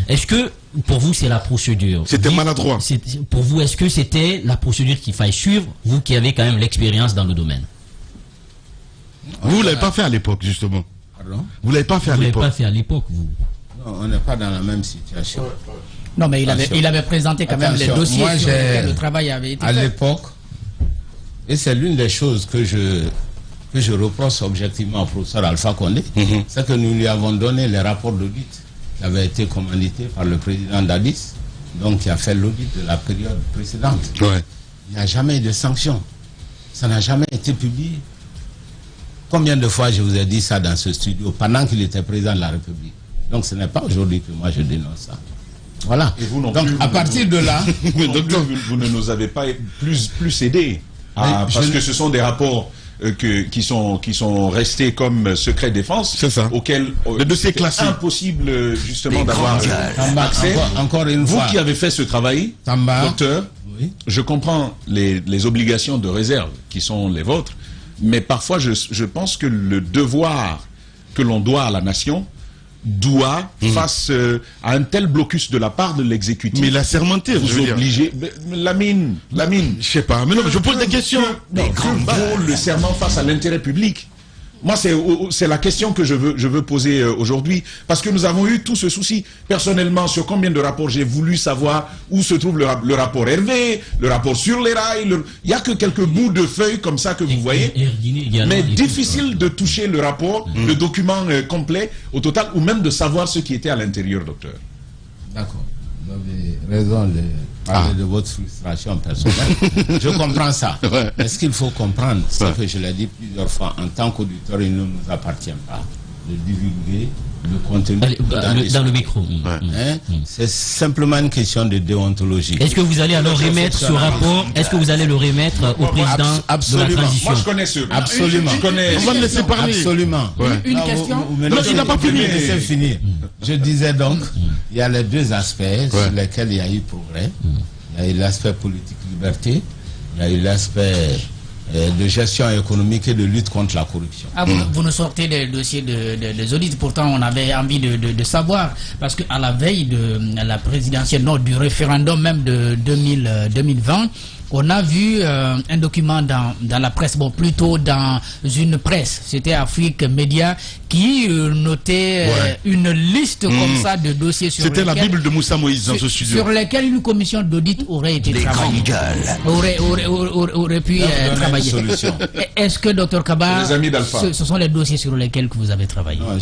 Est-ce que, pour vous, c'est la procédure? C'était maladroit. Pour vous, est-ce que c'était la procédure qu'il faille suivre, vous qui avez quand même l'expérience dans le domaine? Vous ne l'avez pas fait à l'époque, justement. Pardon? Vous ne l'avez pas fait à Vous ne l'avez l'époque. pas fait à l'époque, vous? Non, on n'est pas dans la même situation. Non, mais Attention. il avait présenté quand même les Attention, dossiers moi, sur j'ai- lesquels le travail avait été À fait. l'époque, et c'est l'une des choses que je reproche objectivement au professeur Alpha Condé, c'est que nous lui avons donné les rapports d'audit qui avaient été commandités par le président d'Addis, donc qui a fait l'audit de la période précédente. Ouais. Il n'y a jamais eu de sanction. Ça n'a jamais été publié. Combien de fois je vous ai dit ça dans ce studio pendant qu'il était président de la République? Donc ce n'est pas aujourd'hui que moi je dénonce ça. Voilà. Et vous non Donc plus, à vous- partir de là, Non plus, vous ne nous avez pas plus aidés. Mais Parce je- que ce sont des rapports qui sont restés comme secret défense, C'est ça. auxquels Le dossier c'était classé. impossible justement d'avoir Tamba, accès. encore une Vous fois, qui avez fait ce travail, Tamba, docteur, oui. je comprends les obligations de réserve qui sont les vôtres, mais parfois je pense que le devoir que l'on doit à la nation doit, face à un tel blocus de la part de l'exécutif, Mais il a sermenté, je vous veux dire. obliger. Lamine. Je sais pas. Mais non, mais je pose des questions. Que vaut le serment face à l'intérêt public? Moi, c'est la question que je veux poser aujourd'hui, parce que nous avons eu tout ce souci. Personnellement, sur combien de rapports j'ai voulu savoir où se trouve le rapport Hervé, le rapport sur les rails. Il n'y a que quelques bouts de feuilles comme ça que vous voyez. Air Guinée également, Mais et tout. difficile de toucher le rapport, le document complet au total, ou même de savoir ce qui était à l'intérieur, docteur. D'accord. Vous avez raison de parler de votre frustration personnelle. Je comprends ça. Ouais. Mais ce qu'il faut comprendre, c'est Ouais. que je l'ai dit plusieurs fois, en tant qu'auditeur, il ne nous appartient pas de divulguer le contenu Allez, dans le micro. Hein? C'est simplement une question de déontologie. Est-ce que vous allez alors remettre ce rapport? Est-ce que vous allez le remettre au président de la absolument. transition? Moi, je connais ce. Absolument. Je connais. On va me laisser parler. Absolument. Une Non, question. vous me Non, laissez- il n'a pas vous me fini. laissez finir. Je disais donc, il y a les 2 aspects sur lesquels il y a eu progrès. Il y a eu l'aspect politique liberté, il y a eu l'aspect de gestion économique et de lutte contre la corruption. Ah, vous nous sortez des dossiers des audits, pourtant on avait envie de savoir, parce qu'à la veille de la présidentielle, non, du référendum même de 2020, On a vu un document dans la presse, bon, plutôt dans une presse, c'était Afrique Média, qui notait une liste comme ça de dossiers sur lesquels... C'était la Bible de Moussa Moïse dans ce studio. Sur lesquels une commission d'audit aurait été travaillée. Aurait pu travailler. Est-ce que, Dr Kaba, ce sont les dossiers sur lesquels que vous avez travaillé? Non,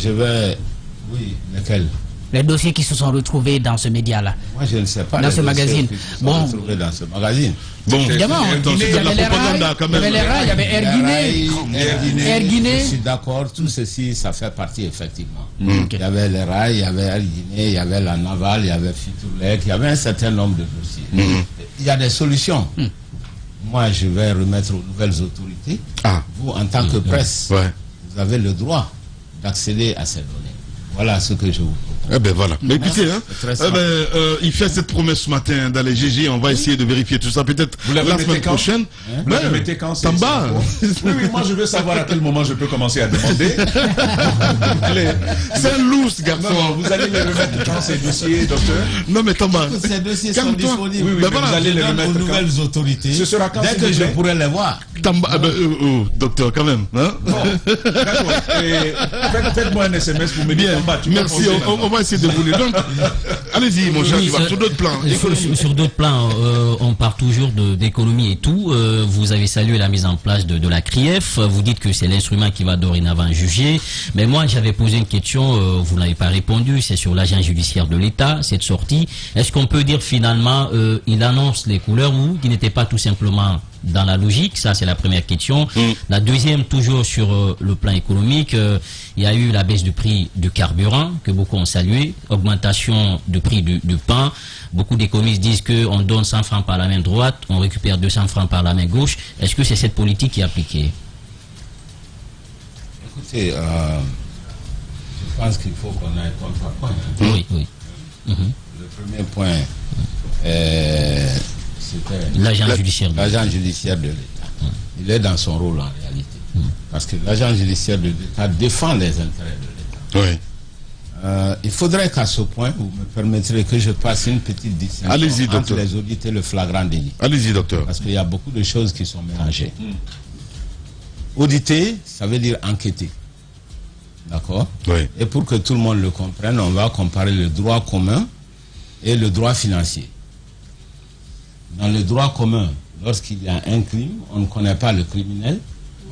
oui, lesquels? Les dossiers qui se sont retrouvés dans ce média-là. Moi, je ne sais pas. Dans ce magazine. Bon. Dans ce magazine. Bon, évidemment, il y avait les rails, il y avait Air Guinée. Je suis d'accord, tout ceci, ça fait partie, effectivement. Il y avait les rails, il y avait Air Guinée, il y avait la Naval, il y avait Fiturlec, il y avait un certain nombre de dossiers. Il y a des solutions. Moi, je vais remettre aux nouvelles autorités. Vous, en tant que presse, vous avez le droit d'accéder à ces données. Voilà ce que je vous propose. Eh ben voilà. Mais écoutez, il fait cette promesse ce matin dans les GG. On va essayer de vérifier tout ça peut-être la semaine prochaine. Vous la remettez quand? Tamba. Oui, moi je veux savoir à quel moment je peux commencer à demander. C'est un lourd, garçon. Non, vous allez les remettre quand ces dossiers, docteur? Non, mais Tamba. Ces dossiers sont disponibles. Oui, vous allez les remettre aux nouvelles autorités. Ce sera quand? Dès que je pourrai les voir. Tamba, docteur, quand même. Hein? Bon, d'accord. Faites-moi un SMS pour me dire Tamba. Merci, on va essayer de vous le donner. Allez-y, mon cher, sur d'autres plans. Sur d'autres plans, on parle toujours d'économie et tout. Vous avez salué la mise en place de la CRIEF. Vous dites que c'est l'instrument qui va dorénavant juger. Mais moi, j'avais posé une question, vous n'avez pas répondu. C'est sur l'agent judiciaire de l'État, cette sortie. Est-ce qu'on peut dire finalement, il annonce les couleurs ou qu'il n'était pas tout simplement dans la logique? Ça, c'est la première question. La deuxième, toujours sur le plan économique, il y a eu la baisse du prix du carburant que beaucoup ont salué, augmentation du prix du pain. Beaucoup d'économistes disent qu'on donne 100 francs par la main droite, on récupère 200 francs par la main gauche. Est-ce que c'est cette politique qui est appliquée? Écoutez, je pense qu'il faut qu'on ait un contre-point. Oui. Le premier point, c'était l'agent judiciaire de l'État. Il est dans son rôle en réalité. Parce que l'agent judiciaire de l'État défend les intérêts de l'État. Il faudrait qu'à ce point, vous me permettrez que je passe une petite distinction entre les audits et le flagrant délit. Allez-y, docteur. Parce qu'il y a beaucoup de choses qui sont mélangées. Auditer, ça veut dire enquêter. D'accord? Et pour que tout le monde le comprenne, on va comparer le droit commun et le droit financier. Dans le droit commun, lorsqu'il y a un crime, on ne connaît pas le criminel,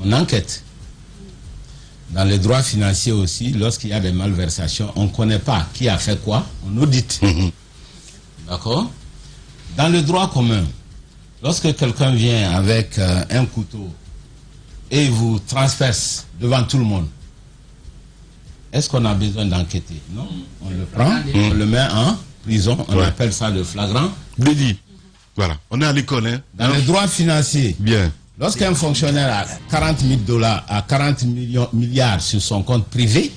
on enquête. Dans le droit financier aussi, lorsqu'il y a des malversations, on ne connaît pas qui a fait quoi, on audite. D'accord? Dans le droit commun, lorsque quelqu'un vient avec un couteau et vous transperce devant tout le monde, est-ce qu'on a besoin d'enquêter? Non. On le prend, on le met en prison, on appelle ça le flagrant délit. Voilà, on est à l'école. Hein. Dans le droit financier, lorsqu'un fonctionnaire a 40 000 $, à 40 milliards sur son compte privé,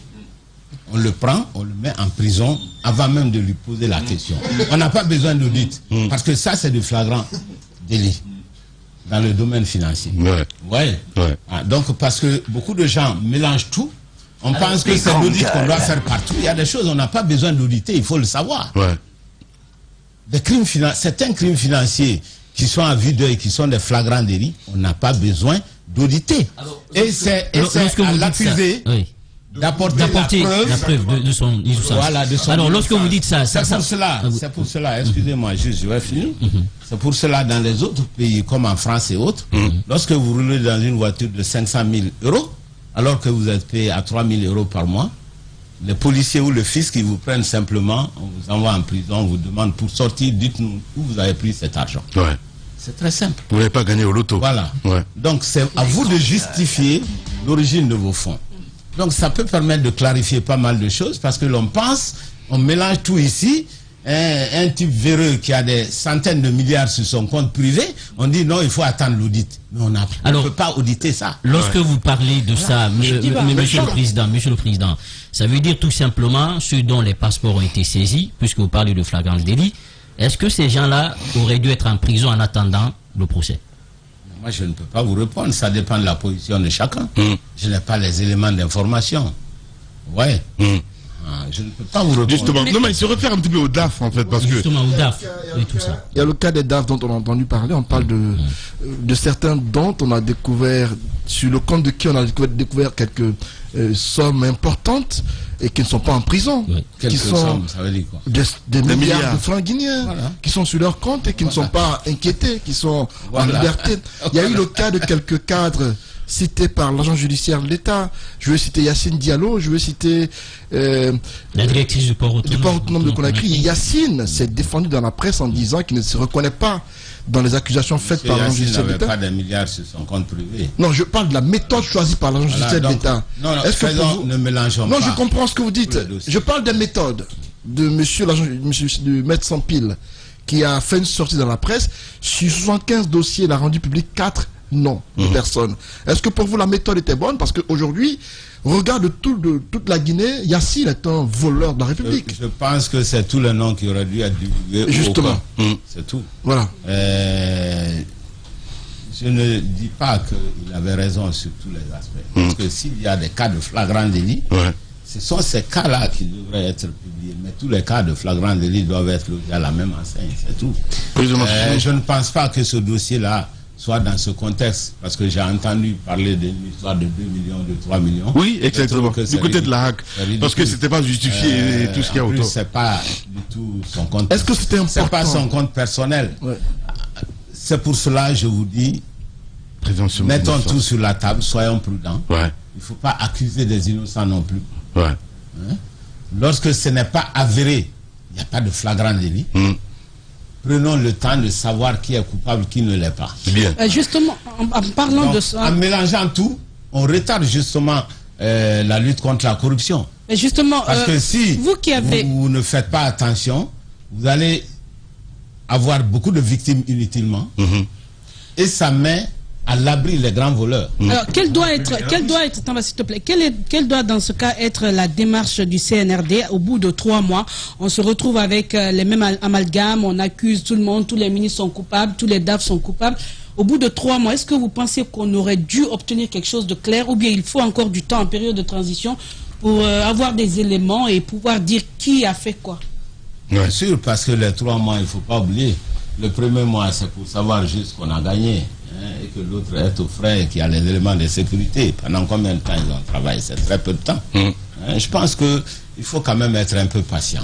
on le prend, on le met en prison avant même de lui poser la question. On n'a pas besoin d'audit, parce que ça, c'est du flagrant délit dans le domaine financier. Donc, parce que beaucoup de gens mélangent tout, on pense que c'est l'audit qu'on doit faire partout. Il y a des choses, on n'a pas besoin d'auditer, il faut le savoir. Certains crimes financiers qui sont à vue d'œil, qui sont des flagrants délits, on n'a pas besoin d'auditer. Et c'est à l'accusé d'apporter la preuve de son innocence. Voilà, de son alors, innocence. lorsque vous dites ça... C'est pour cela, excusez-moi, je vais finir. C'est pour cela, dans les autres pays, comme en France et autres, lorsque vous roulez dans une voiture de 500 000 €, alors que vous êtes payé à 3 000 € par mois, les policiers ou le fisc qui vous prennent simplement, on vous envoie en prison, on vous demande pour sortir, dites-nous où vous avez pris cet argent. C'est très simple. Vous n'avez pas gagné au loto. Voilà. Donc c'est à vous de justifier l'origine de vos fonds. Donc ça peut permettre de clarifier pas mal de choses parce que l'on pense, on mélange tout ici. Un type véreux qui a des centaines de milliards sur son compte privé, on dit non, il faut attendre l'audit. Mais on ne peut pas auditer ça. Lorsque vous parlez de ça, monsieur le Président, ça veut dire tout simplement ceux dont les passeports ont été saisis, puisque vous parlez de flagrant délit, est-ce que ces gens-là auraient dû être en prison en attendant le procès? Moi, je ne peux pas vous répondre, ça dépend de la position de chacun. Je n'ai pas les éléments d'information. Je ne peux pas vous répondre. Justement, non, mais il se réfère un petit peu au DAF, en fait, parce que... Justement, au DAF et tout ça. Il y a le cas des DAF dont on a entendu parler. On parle de certains dont on a découvert, sur le compte de qui on a découvert quelques sommes importantes et qui ne sont pas en prison. Oui. Quelques sommes, ça veut dire quoi? Des milliards de francs guinéens qui sont sur leur compte et qui ne sont pas inquiétés, qui sont en liberté. Il y a eu le cas de quelques cadres cités par l'agent judiciaire de l'État. Je veux citer Yacine Diallo, je veux citer la directrice du port autonome de Conakry. Yacine s'est défendu dans la presse en disant qu'il ne se reconnaît pas dans les accusations faites par l'agent judiciaire de l'État. Pas des milliards sur son compte privé. Non, je parle de la méthode choisie par l'agent judiciaire de l'État. Non, ne mélangeons pas. Non, je comprends ce que vous dites. Je parle des méthodes de monsieur du maître Sampil, qui a fait une sortie dans la presse. Sur 75 dossiers, il a rendu public 4 noms de personnes. Est-ce que pour vous la méthode était bonne? Parce qu'aujourd'hui, regarde toute la Guinée, Yacine est un voleur de la République. Je pense que c'est tout le nom qui aurait dû être divulgué. Justement. C'est tout. Voilà. Je ne dis pas qu'il avait raison sur tous les aspects. Parce que s'il y a des cas de flagrant délit, ce sont ces cas-là qui devraient être publiés. Mais tous les cas de flagrant délit doivent être logés à la même enseigne. C'est tout. Je ne pense pas que ce dossier-là soit dans ce contexte, parce que j'ai entendu parler d'une histoire de 2 millions, de 3 millions. Oui, exactement. Du côté de la HAC. Parce que c'était pas justifié et tout ce qu'il y a autour. C'est pas du tout son compte. Est-ce que c'était important? C'est pas son compte personnel. C'est pour cela, je vous dis, mettons tout sur la table, soyons prudents. Il ne faut pas accuser des innocents non plus. Lorsque ce n'est pas avéré, il n'y a pas de flagrant délit. Prenons le temps de savoir qui est coupable, qui ne l'est pas. Bien. Justement, en parlant de ça... En mélangeant tout, on retarde justement la lutte contre la corruption. Mais justement, parce que si vous ne faites pas attention, vous allez avoir beaucoup de victimes inutilement. Et ça met à l'abri les grands voleurs. Alors, quelle doit être, s'il te plaît, quelle doit dans ce cas être la démarche du CNRD au bout de 3 mois? On se retrouve avec les mêmes amalgames, on accuse tout le monde, tous les ministres sont coupables, tous les DAF sont coupables. Au bout de 3 mois, est-ce que vous pensez qu'on aurait dû obtenir quelque chose de clair, ou bien il faut encore du temps en période de transition pour avoir des éléments et pouvoir dire qui a fait quoi? Bien sûr, parce que les 3 mois, il ne faut pas oublier. Le premier mois, c'est pour savoir juste qu'on a gagné. Et que l'autre est au frais et qu'il y a les éléments de sécurité. Pendant combien de temps ils ont travaillé? C'est très peu de temps. Je pense qu'il faut quand même être un peu patient.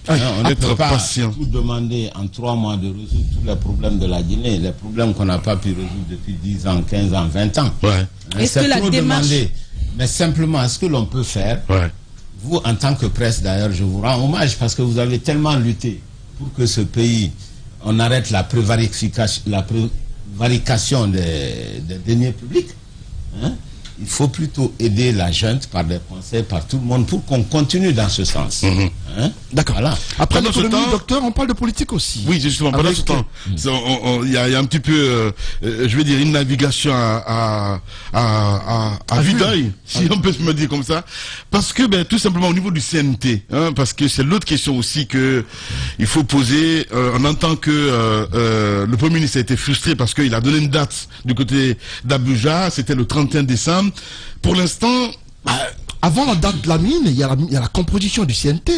On ne peut pas tout demander en 3 mois de résoudre tous les problèmes de la Guinée, les problèmes qu'on n'a pas pu résoudre depuis 10 ans, 15 ans, 20 ans. Est-ce que la démarche... Mais simplement, ce que l'on peut faire, vous en tant que presse d'ailleurs, je vous rends hommage parce que vous avez tellement lutté pour que ce pays, on arrête la prévarication des deniers publics. Il faut plutôt aider la junte par des conseils, par tout le monde, pour qu'on continue dans ce sens. D'accord. Voilà. Après notre docteur, on parle de politique aussi. Oui, justement, pendant ce temps, il y a un petit peu, je vais dire, une navigation à vue d'œil, si on peut me dire comme ça. Parce que, tout simplement, au niveau du CNT, parce que c'est l'autre question aussi que il faut poser. On entend que le Premier ministre a été frustré parce qu'il a donné une date du côté d'Abuja, c'était le 31 décembre. Pour l'instant, avant la date de la mine, il y a la composition du CNT.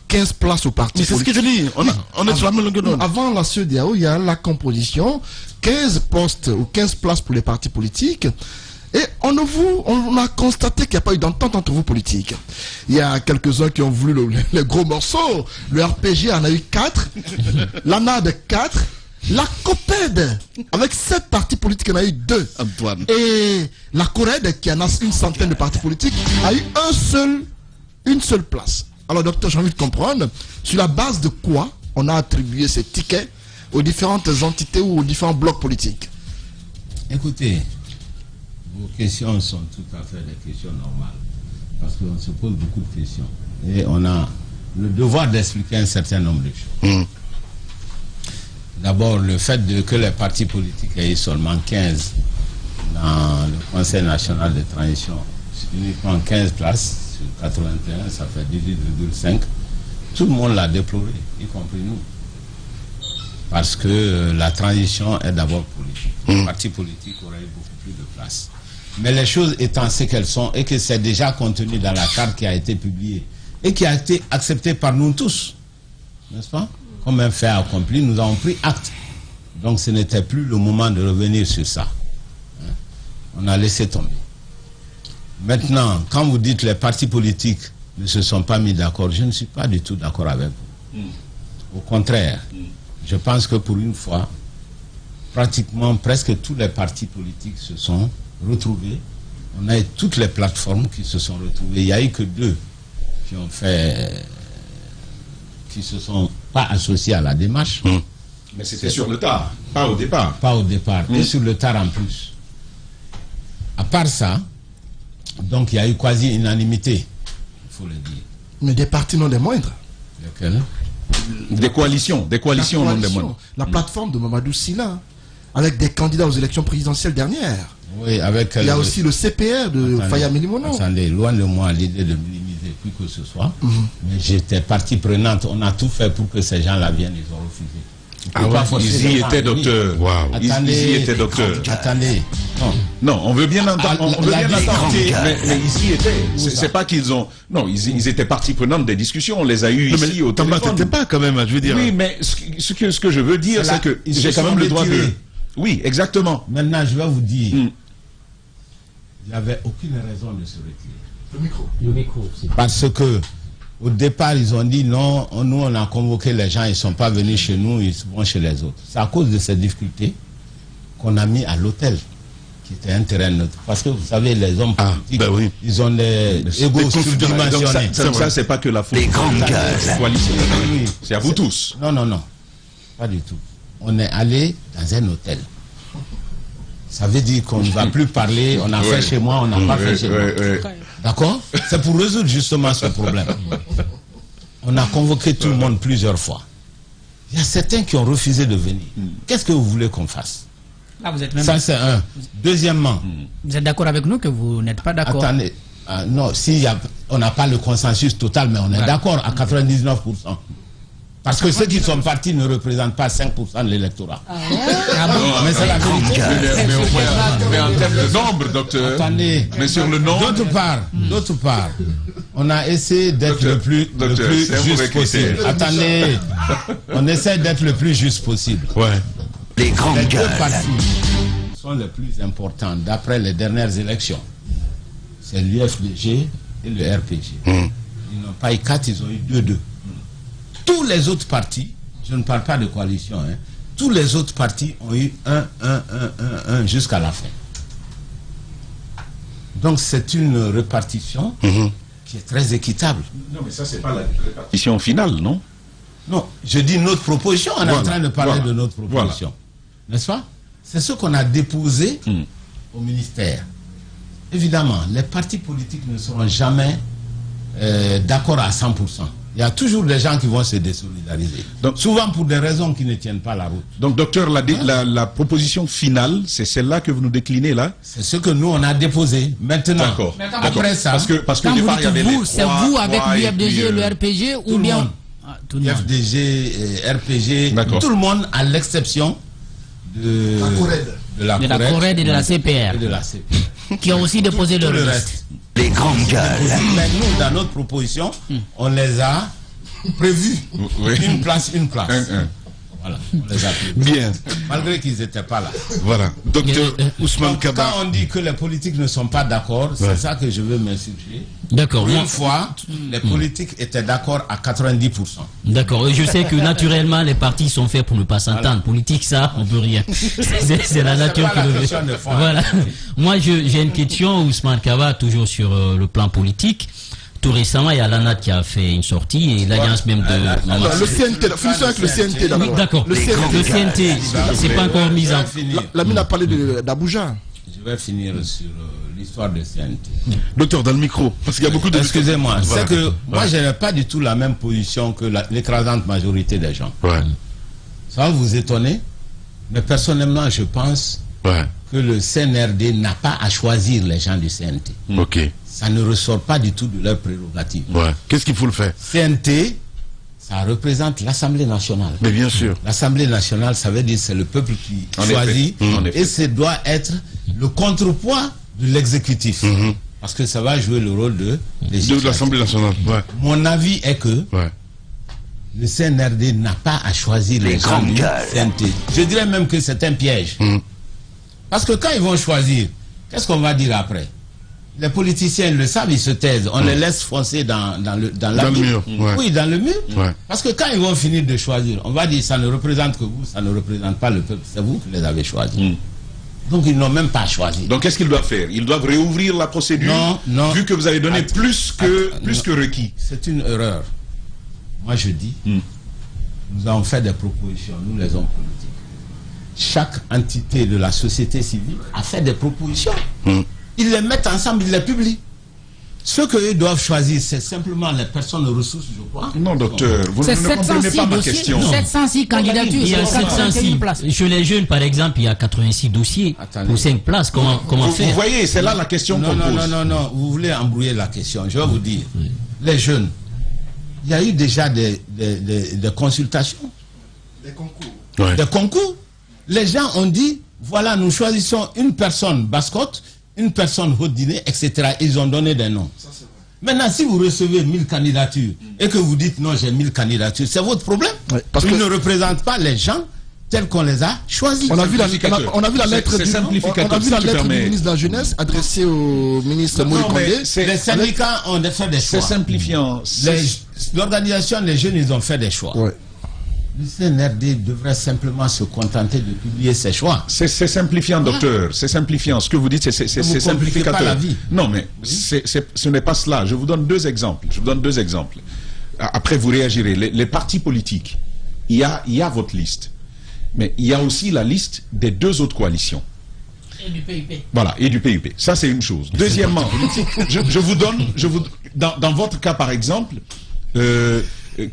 15 places au parti politique. C'est ce que je dis. On est sur la même longueur d'onde. Avant la CEDEAO, il y a la composition. 15 postes ou 15 places pour les partis politiques. Et on a constaté qu'il n'y a pas eu d'entente entre vous politiques. Il y a quelques-uns qui ont voulu les gros morceaux. Le RPG en a eu 4. L'ANAD 4. La COPED, avec 7 partis politiques, en a eu 2. Antoine. Et la CORED, qui en a une centaine de partis politiques, a eu une seule place. Alors, docteur, j'ai envie de comprendre, sur la base de quoi on a attribué ces tickets aux différentes entités ou aux différents blocs politiques? Écoutez, vos questions sont tout à fait des questions normales. Parce qu'on se pose beaucoup de questions. Et on a le devoir d'expliquer un certain nombre de choses. D'abord, le fait que les partis politiques aient seulement 15 dans le Conseil national de transition, uniquement 15 places sur 81, ça fait 18,5. Tout le monde l'a déploré, y compris nous. Parce que la transition est d'abord politique. Les partis politiques auraient eu beaucoup plus de place. Mais les choses étant ce qu'elles sont et que c'est déjà contenu dans la carte qui a été publiée et qui a été accepté par nous tous, n'est-ce pas? Comme un fait accompli, nous avons pris acte. Donc ce n'était plus le moment de revenir sur ça. On a laissé tomber. Maintenant, quand vous dites les partis politiques ne se sont pas mis d'accord, je ne suis pas du tout d'accord avec vous. Au contraire, je pense que pour une fois, pratiquement presque tous les partis politiques se sont retrouvés. On a eu toutes les plateformes qui se sont retrouvées. Il n'y a eu que 2 qui ont fait, qui se sont pas associés à la démarche. Mais c'était sur le tard, pas au départ. Pas au départ, et sur le tard en plus. À part ça, donc il y a eu quasi unanimité, il faut le dire. Mais des partis non des moindres. Lesquels? Des coalitions non des moindres. La plateforme de Mamadou Sylla, avec des candidats aux élections présidentielles dernières. Oui, avec... Il y a aussi le CPR de Faya Milimono. Attendez, loin de moi l'idée de minimiser plus que ce soit. Mais j'étais partie prenante. On a tout fait pour que ces gens-là viennent, ils ont refusé. Ils y étaient, docteur. Ils y étaient, docteur. Attendez. Non, on veut bien entendre. On veut bien entendre. Mais ils y étaient. C'est pas qu'ils ont. Non, ils étaient partie prenante des discussions. On les a eus ici au téléphone. T'étais pas quand même, je veux dire. Oui, mais ce que je veux dire, c'est que j'ai quand même le droit de. Oui, exactement. Maintenant, je vais vous dire. Il n'y avait aucune raison de se retirer. Le micro. Parce que au départ, ils ont dit non, nous on a convoqué les gens, ils ne sont pas venus chez nous, ils vont chez les autres. C'est à cause de ces difficultés qu'on a mis à l'hôtel, qui était un terrain neutre. Parce que vous savez, les hommes politiques, ils ont des égos surdimensionnés. Ça, c'est pas que la faute. Les grandes gueules. C'est à vous tous. Non, pas du tout. On est allé dans un hôtel. Ça veut dire qu'on ne va plus parler, on a fait chez moi, on n'a pas fait chez moi. D'accord? C'est pour résoudre justement ce problème. On a convoqué tout le monde plusieurs fois. Il y a certains qui ont refusé de venir. Qu'est-ce que vous voulez qu'on fasse? Là, vous êtes même... Ça, c'est un. Deuxièmement... Vous êtes d'accord avec nous que vous n'êtes pas d'accord? Attendez. Non, on n'a pas le consensus total, mais on est d'accord à 99%. Parce que ceux qui sont partis ne représentent pas 5% de l'électorat. Mais c'est la vérité. Mais en termes de nombre, docteur. Attendez. Mais sur le nombre. D'autre part, on a essayé d'être le plus juste possible. Attendez. On essaie d'être le plus juste possible. Les grandes Les gueules. deux partis sont les plus importants d'après les dernières élections. C'est l'UFDG et le RPG. Ils n'ont pas eu 4, ils ont eu 2-2. Tous les autres partis, je ne parle pas de coalition, tous les autres partis ont eu 1 jusqu'à la fin. Donc c'est une répartition qui est très équitable. Non, mais ça, c'est pas la répartition finale, non? Non, je dis notre proposition, on est en train de parler de notre proposition. N'est-ce pas? C'est ce qu'on a déposé au ministère. Évidemment, les partis politiques ne seront jamais d'accord à 100%. Il y a toujours des gens qui vont se désolidariser. Donc, souvent pour des raisons qui ne tiennent pas la route. Donc, docteur, la proposition finale, c'est celle-là que vous nous déclinez là? C'est ce que nous, on a déposé. Maintenant, après ça... Parce que au départ, il y avait vous, c'est vous avec l'UFDG et le RPG ou bien... UFDG, RPG, tout le monde à l'exception de la CORED et de la CPR. Qui ont aussi déposé le reste. Les grandes gueules. Mais nous, dans notre proposition, on les a prévus. Une place. Voilà, on les a prévus. Bien. Malgré qu'ils n'étaient pas là. Voilà. Docteur Ousmane Kaba. Quand on dit que les politiques ne sont pas d'accord, c'est ça que je veux m'insurger. D'accord. Une fois, les politiques étaient d'accord à 90%. D'accord. Je sais que naturellement, les partis sont faits pour ne pas s'entendre. Politique, ça, on peut rien. C'est la nature qui le veut. Voilà. Moi, j'ai une question, Ousmane Kaba, toujours sur le plan politique. Tout récemment, il y a l'ANAT qui a fait une sortie et l'alliance même de... Le CNT, finissons avec le CNT d'abord. Oui, d'accord. Le CNT, c'est pas encore mis en... Lamine a parlé d'Abuja. Je vais finir sur l'histoire de CNT. Docteur, dans le micro, parce qu'il y a beaucoup de... Excusez-moi, c'est que moi, je n'ai pas du tout la même position que l'écrasante majorité des gens. Ça va vous étonner, mais personnellement, je pense que le CNRD n'a pas à choisir les gens du CNT. Ça ne ressort pas du tout de leur prérogative. Qu'est-ce qu'il faut le faire? CNT, ça représente l'Assemblée nationale. Mais bien sûr. L'Assemblée nationale, ça veut dire c'est le peuple qui choisit. Et ça doit être le contrepoids de l'exécutif. Parce que ça va jouer le rôle de l'Assemblée nationale. Ouais. Mon avis est que le CNRD n'a pas à choisir les gens du CNT. Je dirais même que c'est un piège. Parce que quand ils vont choisir, qu'est-ce qu'on va dire après? Les politiciens le savent, ils se taisent. On les laisse foncer dans le mur. Oui, dans le mur. Parce que quand ils vont finir de choisir, on va dire ça ne représente que vous, ça ne représente pas le peuple, c'est vous qui les avez choisis. Donc ils n'ont même pas choisi. Donc qu'est-ce qu'ils doivent faire? Ils doivent réouvrir la procédure, vu que vous avez donné plus que requis. C'est une erreur. Moi je dis, nous avons fait des propositions, nous les hommes politiques. Chaque entité de la société civile a fait des propositions. Ils les mettent ensemble, ils les publient. Ce qu'eux doivent choisir, c'est simplement les personnes ressources, je crois. Non, docteur, vous ne comprenez pas ma question. 706 candidatures. Il y a 706 places. Chez les jeunes, par exemple, il y a 86 dossiers pour 5 places. Comment faire? Vous voyez, c'est là la question qu'on pose. Non, vous voulez embrouiller la question. Je vais vous dire. Les jeunes, il y a eu déjà des consultations. Des concours. Des concours. Les gens ont dit, voilà, nous choisissons une personne basse-côte, une personne haute-dîner, etc. Ils ont donné des noms. Maintenant, si vous recevez 1000 candidatures et que vous dites non, j'ai 1000 candidatures, c'est votre problème. Parce qu'ils ne représentent pas les gens tels qu'on les a choisis. On a vu la lettre du ministre de la Jeunesse adressée au ministre Moïse Condé. Les syndicats ont fait des choix. C'est simplifiant. L'organisation, les jeunes, ils ont fait des choix. Le CNRD devrait simplement se contenter de publier ses choix. C'est simplifiant, docteur. C'est simplifiant. Ce que vous dites, c'est simplificateur. Pas la vie. Non, mais ce n'est pas cela. Je vous donne deux exemples. Après, vous réagirez. Les partis politiques, il y a votre liste. Mais il y a aussi la liste des 2 autres coalitions. Et du PIP. Voilà, et du PIP. Ça, c'est une chose. Deuxièmement, je vous donne, dans votre cas, par exemple,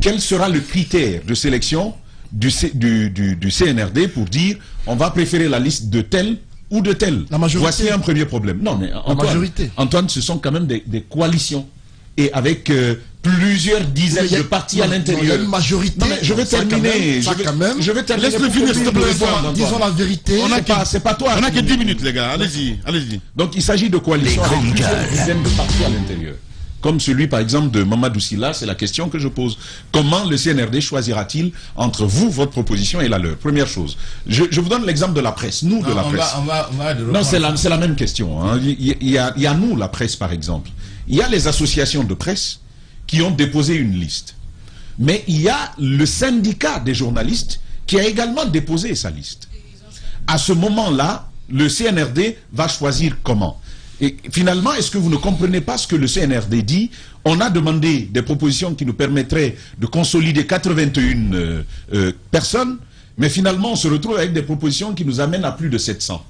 quel sera le critère de sélection du CNRD pour dire on va préférer la liste de tel ou de tel? La majorité. Voici un premier problème. Non, mais Antoine, ce sont quand même des coalitions. Et avec plusieurs dizaines de partis à l'intérieur. Il y a une majorité. Non, mais je vais terminer. Je vais terminer. Laisse-le finir, s'il te plaît. Disons la vérité. C'est pas toi. On n'a que 10 minutes, les gars. Allez-y. Donc il s'agit de coalitions avec plusieurs dizaines de partis à l'intérieur. Comme celui, par exemple, de Mamadou Sylla, c'est la question que je pose. Comment le CNRD choisira-t-il entre vous, votre proposition et la leur? Première chose. Je vous donne l'exemple de la presse. Nous, de la presse. Non, c'est la même question. Hein. Il y a nous, la presse, par exemple. Il y a les associations de presse qui ont déposé une liste. Mais il y a le syndicat des journalistes qui a également déposé sa liste. À ce moment-là, le CNRD va choisir comment? Et finalement, est-ce que vous ne comprenez pas ce que le CNRD dit? On a demandé des propositions qui nous permettraient de consolider 81 personnes, mais finalement, on se retrouve avec des propositions qui nous amènent à plus de 700.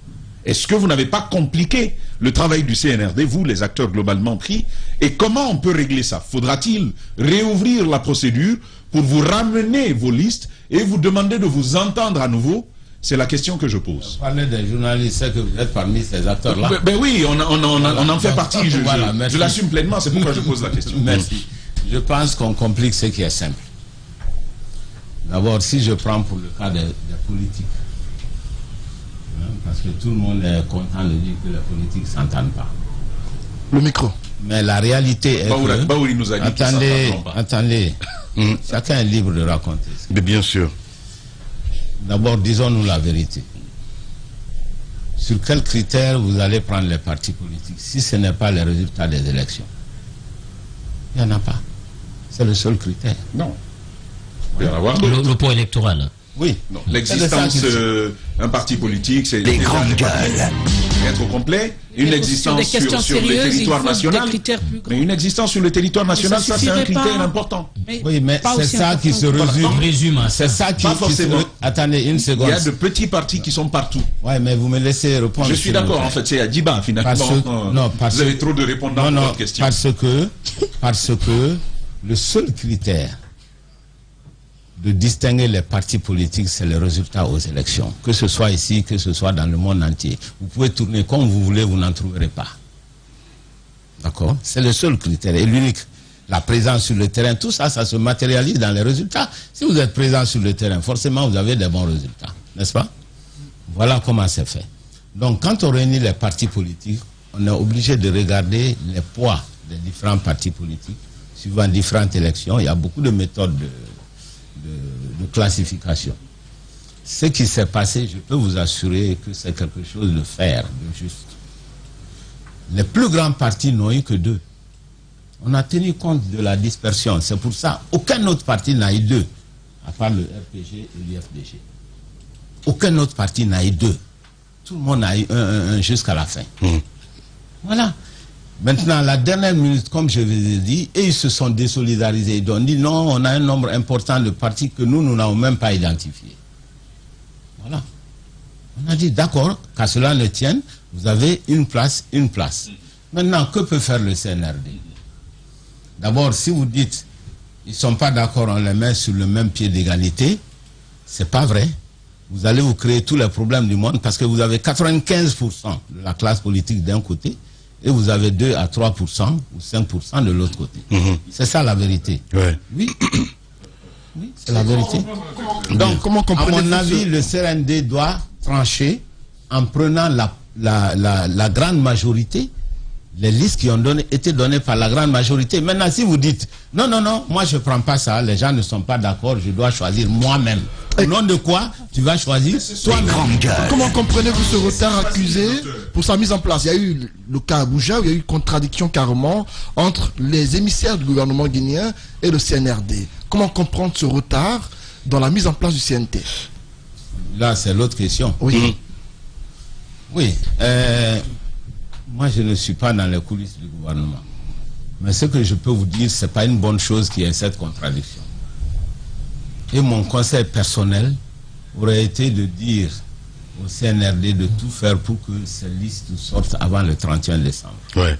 Est-ce que vous n'avez pas compliqué le travail du CNRD, vous, les acteurs globalement pris? Et comment on peut régler ça? Faudra-t-il réouvrir la procédure pour vous ramener vos listes et vous demander de vous entendre à nouveau? C'est la question que je pose. Vous parlez des journalistes, c'est que vous êtes parmi ces acteurs-là. Ben oui, on en fait partie. Je l'assume pleinement, c'est pourquoi je pose la question. Merci. Je pense qu'on complique ce qui est simple. D'abord, si je prends pour le cas des politiques, parce que tout le monde est content de dire que les politiques ne s'entendent pas. Le micro. Mais la réalité est que... Baouri nous a dit attendez. Chacun est libre de raconter. Mais bien sûr. D'abord, disons-nous la vérité. Sur quels critères vous allez prendre les partis politiques si ce n'est pas les résultats des élections? Il n'y en a pas. C'est le seul critère. Non. Il va y en avoir le poids électoral. Oui. L'existence d'un parti politique, c'est des grandes gueules. Être au complet. Une existence sur le territoire national. Mais une existence sur le territoire national, ça c'est un critère important. Oui, mais c'est ça qui se résume. C'est ça qui se... Attendez une seconde. Il y a de petits partis qui sont partout. Oui, mais vous me laissez répondre. Je suis d'accord, en fait, c'est à Diba finalement. Vous avez trop de répondants à votre question. Parce que le seul critère de distinguer les partis politiques, c'est le résultat aux élections. Que ce soit ici, que ce soit dans le monde entier. Vous pouvez tourner comme vous voulez, vous n'en trouverez pas. D'accord? C'est le seul critère et l'unique. La présence sur le terrain, tout ça, ça se matérialise dans les résultats. Si vous êtes présent sur le terrain, forcément, vous avez des bons résultats. N'est-ce pas? Voilà comment c'est fait. Donc, quand on réunit les partis politiques, on est obligé de regarder les poids des différents partis politiques suivant différentes élections. Il y a beaucoup de méthodes de classification. Ce qui s'est passé, je peux vous assurer que c'est quelque chose de fair, de juste. Les plus grands partis n'ont eu que 2. On a tenu compte de la dispersion. C'est pour ça aucun autre parti n'a eu 2, à part le RPG et l'UFDG. Aucun autre parti n'a eu 2. Tout le monde a eu un jusqu'à la fin. Voilà. Maintenant, la dernière minute, comme je vous ai dit, et ils se sont désolidarisés. Ils ont dit non, on a un nombre important de partis que nous n'avons même pas identifiés. Voilà. On a dit d'accord, qu'à cela ne tienne, vous avez une place, une place. Maintenant, que peut faire le CNRD? D'abord, si vous dites ils ne sont pas d'accord, on les met sur le même pied d'égalité, c'est pas vrai. Vous allez vous créer tous les problèmes du monde parce que vous avez 95% de la classe politique d'un côté et vous avez 2 à 3% ou 5% de l'autre côté. C'est ça la vérité. Ouais. Oui. Oui, c'est la vérité. Donc, comment à mon avis, le CNRD doit trancher en prenant la grande majorité, les listes qui ont été données par la grande majorité. Maintenant, si vous dites, non, moi je ne prends pas ça, les gens ne sont pas d'accord, je dois choisir moi-même. Au nom de quoi tu vas choisir toi-même? Comment comprenez-vous ce retard accusé pour sa mise en place? Il y a eu le cas Abuja où il y a eu contradiction carrément entre les émissaires du gouvernement guinéen et le CNRD. Comment comprendre ce retard dans la mise en place du CNT? Là, c'est l'autre question. Oui. Oui. Moi, je ne suis pas dans les coulisses du gouvernement. Mais ce que je peux vous dire, ce n'est pas une bonne chose qu'il y ait cette contradiction. Et mon conseil personnel aurait été de dire au CNRD de tout faire pour que ces listes sortent avant le 31 décembre. Ouais.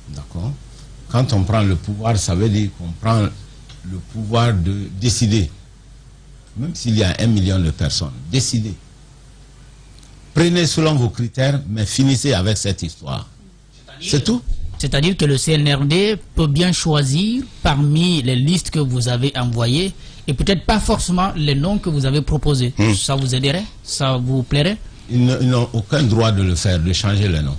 D'accord? Quand on prend le pouvoir, ça veut dire qu'on prend le pouvoir de décider. Même s'il y a 1 million de personnes, décidez. Prenez selon vos critères, mais finissez avec cette histoire. C'est tout. C'est-à-dire que le CNRD peut bien choisir parmi les listes que vous avez envoyées et peut-être pas forcément les noms que vous avez proposés. Ça vous aiderait? Ça vous plairait? Ils n'ont aucun droit de le faire, de changer les noms.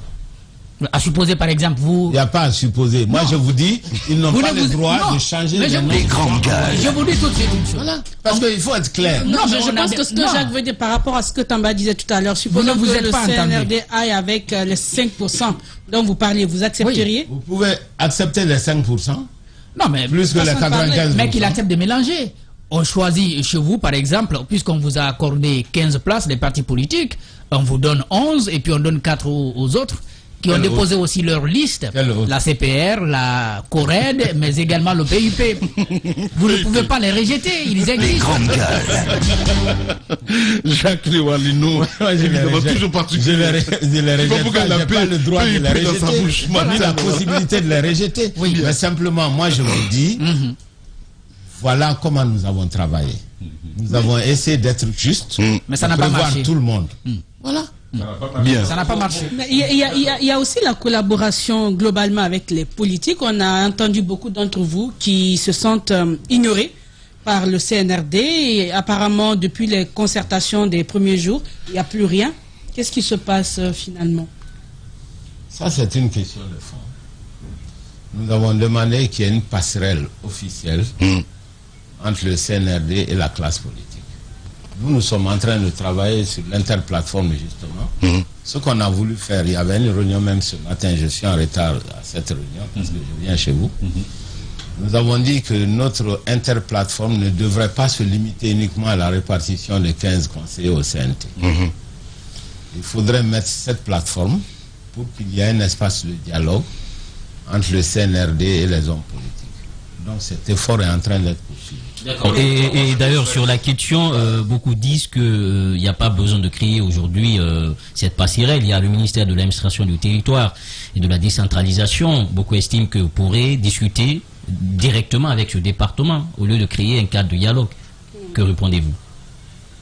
À supposer par exemple vous... Il n'y a pas à supposer. Moi je vous dis, ils n'ont pas le droit de changer les noms. Je vous dis tout de suite une chose. Voilà. Parce qu'il faut être clair. Non, je pense que ce que Jacques veut dire par rapport à ce que Tamba disait tout à l'heure, supposons que le CNRD aille avec les 5% dont vous parliez, vous accepteriez? Vous pouvez accepter les 5%. Non, mais plus que les 95%. Mais qu'il accepte de mélanger. On choisit chez vous, par exemple, puisqu'on vous a accordé 15 places, les partis politiques, on vous donne 11 et puis on donne 4 aux autres qui ont déposé aussi leur liste, la CPR, la CORED, mais également le PUP. Vous ne pouvez pas les rejeter, ils existent. Jacques Léwalinou, toujours particulier. Je les rejette pas, j'ai pas le droit de les rejeter, ni la possibilité de les rejeter. Oui. Mais simplement, moi je vous dis, voilà comment nous avons travaillé. Nous avons essayé d'être justes, mais ça n'a pas marché. Tout le monde. Voilà. Bien. Ça n'a pas marché. Il y a aussi la collaboration globalement avec les politiques. On a entendu beaucoup d'entre vous qui se sentent ignorés par le CNRD et apparemment depuis les concertations des premiers jours, il n'y a plus rien. Qu'est-ce qui se passe finalement? Ça c'est une question de fond. Nous avons demandé qu'il y ait une passerelle officielle entre le CNRD et la classe politique. Nous sommes en train de travailler sur l'interplateforme justement. Ce qu'on a voulu faire, il y avait une réunion même ce matin, je suis en retard à cette réunion parce que je viens chez vous. Nous avons dit que notre interplateforme ne devrait pas se limiter uniquement à la répartition de 15 conseillers au CNT. Il faudrait mettre cette plateforme pour qu'il y ait un espace de dialogue entre le CNRD et les hommes politiques. Donc cet effort est en train d'être poursuivi. Et d'ailleurs sur la question, beaucoup disent qu'il n'y a pas besoin de créer aujourd'hui cette passerelle. Il y a le ministère de l'administration du territoire et de la décentralisation. Beaucoup estiment que vous pourrez discuter directement avec ce département au lieu de créer un cadre de dialogue. Que répondez-vous?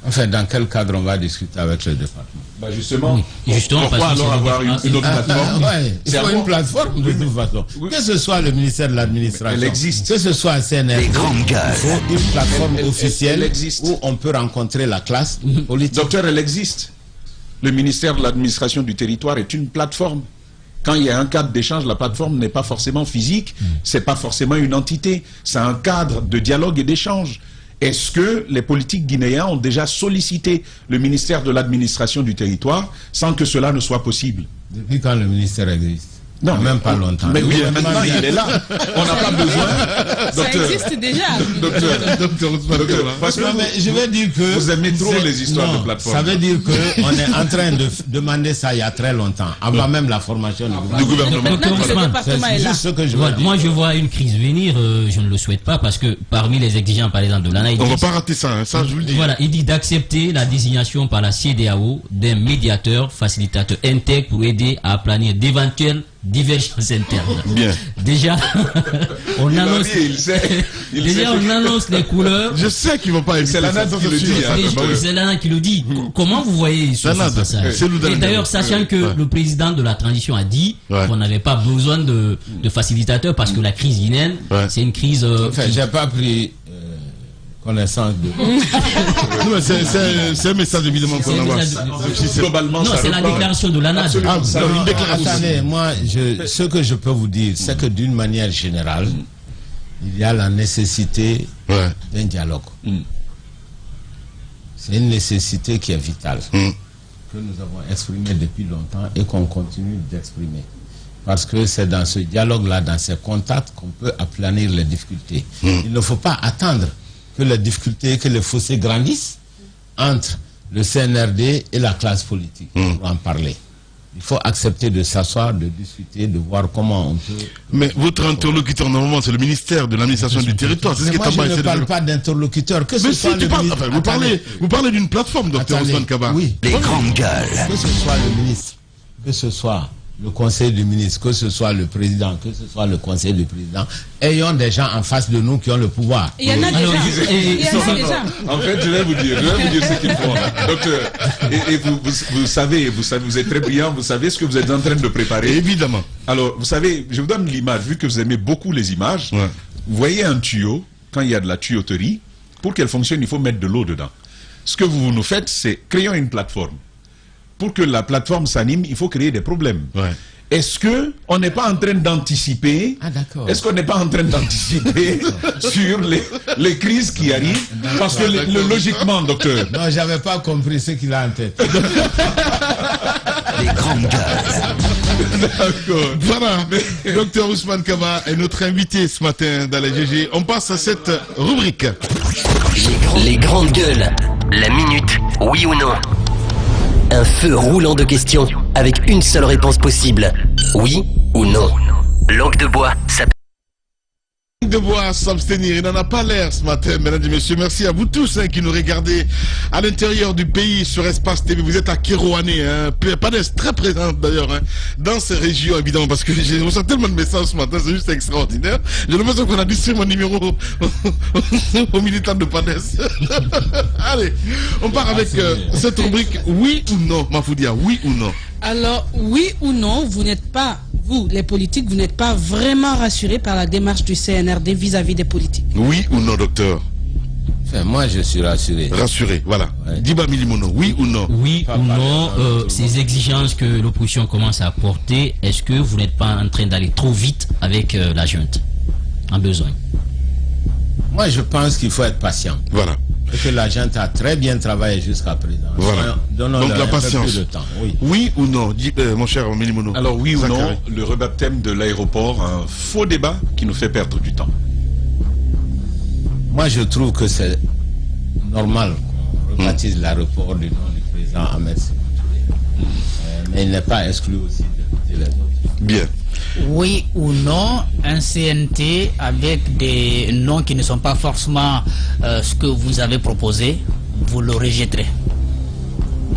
Enfin, dans quel cadre on va discuter avec le département? Bah justement, oui. Justement pourquoi alors avoir une autre plateforme? Il faut une plateforme de toute façon. Que ce soit le ministère de l'administration, que ce soit un CNRD, il faut une plateforme officielle où on peut rencontrer la classe politique. Docteur, elle existe. Le ministère de l'administration du territoire est une plateforme. Quand il y a un cadre d'échange, la plateforme n'est pas forcément physique, c'est pas forcément une entité, c'est un cadre de dialogue et d'échange. Est-ce que les politiques guinéens ont déjà sollicité le ministère de l'administration du territoire sans que cela ne soit possible? Depuis quand le ministère existe? Non, même pas longtemps. Mais oui, maintenant il est là. On n'a pas besoin. Ça existe déjà. Docteur, parce que je vais dire que vous aimez trop les histoires de plateforme. Ça veut dire qu'on est en train de demander ça il y a très longtemps, avant même la formation du gouvernement. C'est juste ce que je vois. Moi, je vois une crise venir. Je ne le souhaite pas parce que parmi les exigences, par exemple, de l'ANA, on ne va pas rater ça, hein, ça je vous le dis. Voilà, il dit d'accepter la désignation par la CEDEAO d'un médiateur, facilitateur intègre pour aider à aplanir d'éventuelles divergences internes. Bien. Déjà, on annonce. On annonce les couleurs. Je sais qu'ils vont pas éviter. C'est l'ANA qui le dit. C'est l'ANA qui le dit. Comment vous voyez ce passage? Et d'ailleurs, sachant que le président de la transition a dit qu'on n'avait pas besoin de facilitateurs parce que la crise guinéenne, c'est une crise. J'ai pas pris connaissance de. C'est un message évidemment qu'on envoie. Globalement, non, c'est la déclaration de l'ANA. Une déclaration. Attendez, moi, ce que je peux vous dire, c'est que d'une manière générale, il y a la nécessité d'un dialogue. C'est une nécessité qui est vitale, que nous avons exprimée depuis longtemps et qu'on continue d'exprimer. Parce que c'est dans ce dialogue-là, dans ces contacts, qu'on peut aplanir les difficultés. Il ne faut pas attendre que les difficultés, que les fossés grandissent entre le CNRD et la classe politique pour en parler. Il faut accepter de s'asseoir, de discuter, de voir comment on peut... Mais votre interlocuteur, normalement, c'est le ministère de l'administration du territoire. C'est ce qui est en bas. Je ne parle pas d'interlocuteur. Que ce soit le ministre... Vous parlez d'une plateforme, docteur Ousmane Kaba. Oui. Les grandes gueules. Que ce soit le ministre, que ce soit le conseil du ministre, que ce soit le président, que ce soit le conseil du président, ayons des gens en face de nous qui ont le pouvoir. Il y en a déjà. En fait, je vais vous dire ce qu'ils font. Docteur, et vous savez, vous êtes très brillant, vous savez ce que vous êtes en train de préparer. Évidemment. Alors, vous savez, je vous donne l'image, vu que vous aimez beaucoup les images. Vous voyez un tuyau, quand il y a de la tuyauterie, pour qu'elle fonctionne, il faut mettre de l'eau dedans. Ce que vous nous faites, c'est créons une plateforme. Pour que la plateforme s'anime, il faut créer des problèmes. Est-ce qu'on n'est pas en train d'anticiper Est-ce qu'on n'est pas en train d'anticiper sur les crises qui arrivent? Parce que logiquement, docteur... Non, j'avais pas compris ce qu'il a en tête. Les grandes gueules. D'accord. Voilà. Docteur Ousmane Kaba est notre invité ce matin dans les GG. On passe à cette rubrique. Les grandes gueules. La minute, oui ou non? Un feu roulant de questions avec une seule réponse possible. Oui ou non? Langue de bois, ça... De bois, s'abstenir, il n'en a pas l'air ce matin, mesdames et messieurs. Merci à vous tous qui nous regardez à l'intérieur du pays sur Espace TV. Vous êt à Kérouané, Padès très présente d'ailleurs dans ces régions évidemment, parce que j'ai reçu tellement de messages ce matin, c'est juste extraordinaire. J'ai l'impression qu'on a distribué mon numéro aux militants de Padès. Allez, on part avec cette rubrique oui ou non, Mafoudia, oui ou non? Alors, oui ou non, vous n'êtes pas, vous, les politiques, vous n'êtes pas vraiment rassurés par la démarche du CNRD vis-à-vis des politiques? Oui ou non, docteur? Enfin, moi, je suis rassuré. Rassuré, voilà. Diba Milimono, oui ou non? Oui ou non, ces exigences que l'opposition commence à apporter, est-ce que vous n'êtes pas en train d'aller trop vite avec la junte en besoin? Moi, je pense qu'il faut être patient. Voilà. Et que la junte a très bien travaillé jusqu'à présent. Voilà. Donc la patience. De temps. Oui ou non, mon cher Milimono? Alors oui ou non, le rebaptême de l'aéroport, un faux débat qui nous fait perdre du temps. Moi, je trouve que c'est normal qu'on rebaptise l'aéroport du nom du président Ahmed Sékou Touré. Mais il n'est pas exclu aussi de les autres. Bien. Oui ou non, un CNT avec des noms qui ne sont pas forcément ce que vous avez proposé, vous le rejetterez?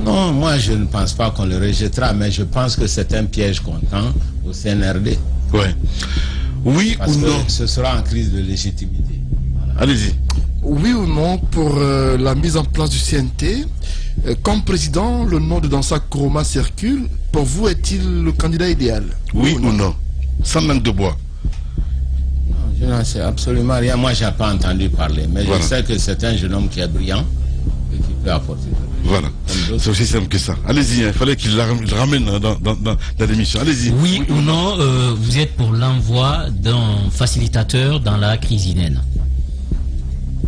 Non, moi je ne pense pas qu'on le rejettera, mais je pense que c'est un piège qu'on tend au CNRD. Ouais. Oui Parce ou que non? Ce sera en crise de légitimité. Voilà. Allez-y. Oui ou non pour la mise en place du CNT? Comme président, le nom de Dansa Koroma circule. Pour vous, est-il le candidat idéal? Oui ou non? Sans langue de bois. Non, je n'en sais absolument rien. Moi, je n'ai pas entendu parler. Mais voilà. Je sais que c'est un jeune homme qui est brillant et qui peut apporter. Voilà, c'est aussi simple que ça. Allez-y, il fallait qu'il le ramène dans l'émission. Allez-y. Oui ou non, vous êtes pour l'envoi d'un facilitateur dans la crise guinéenne?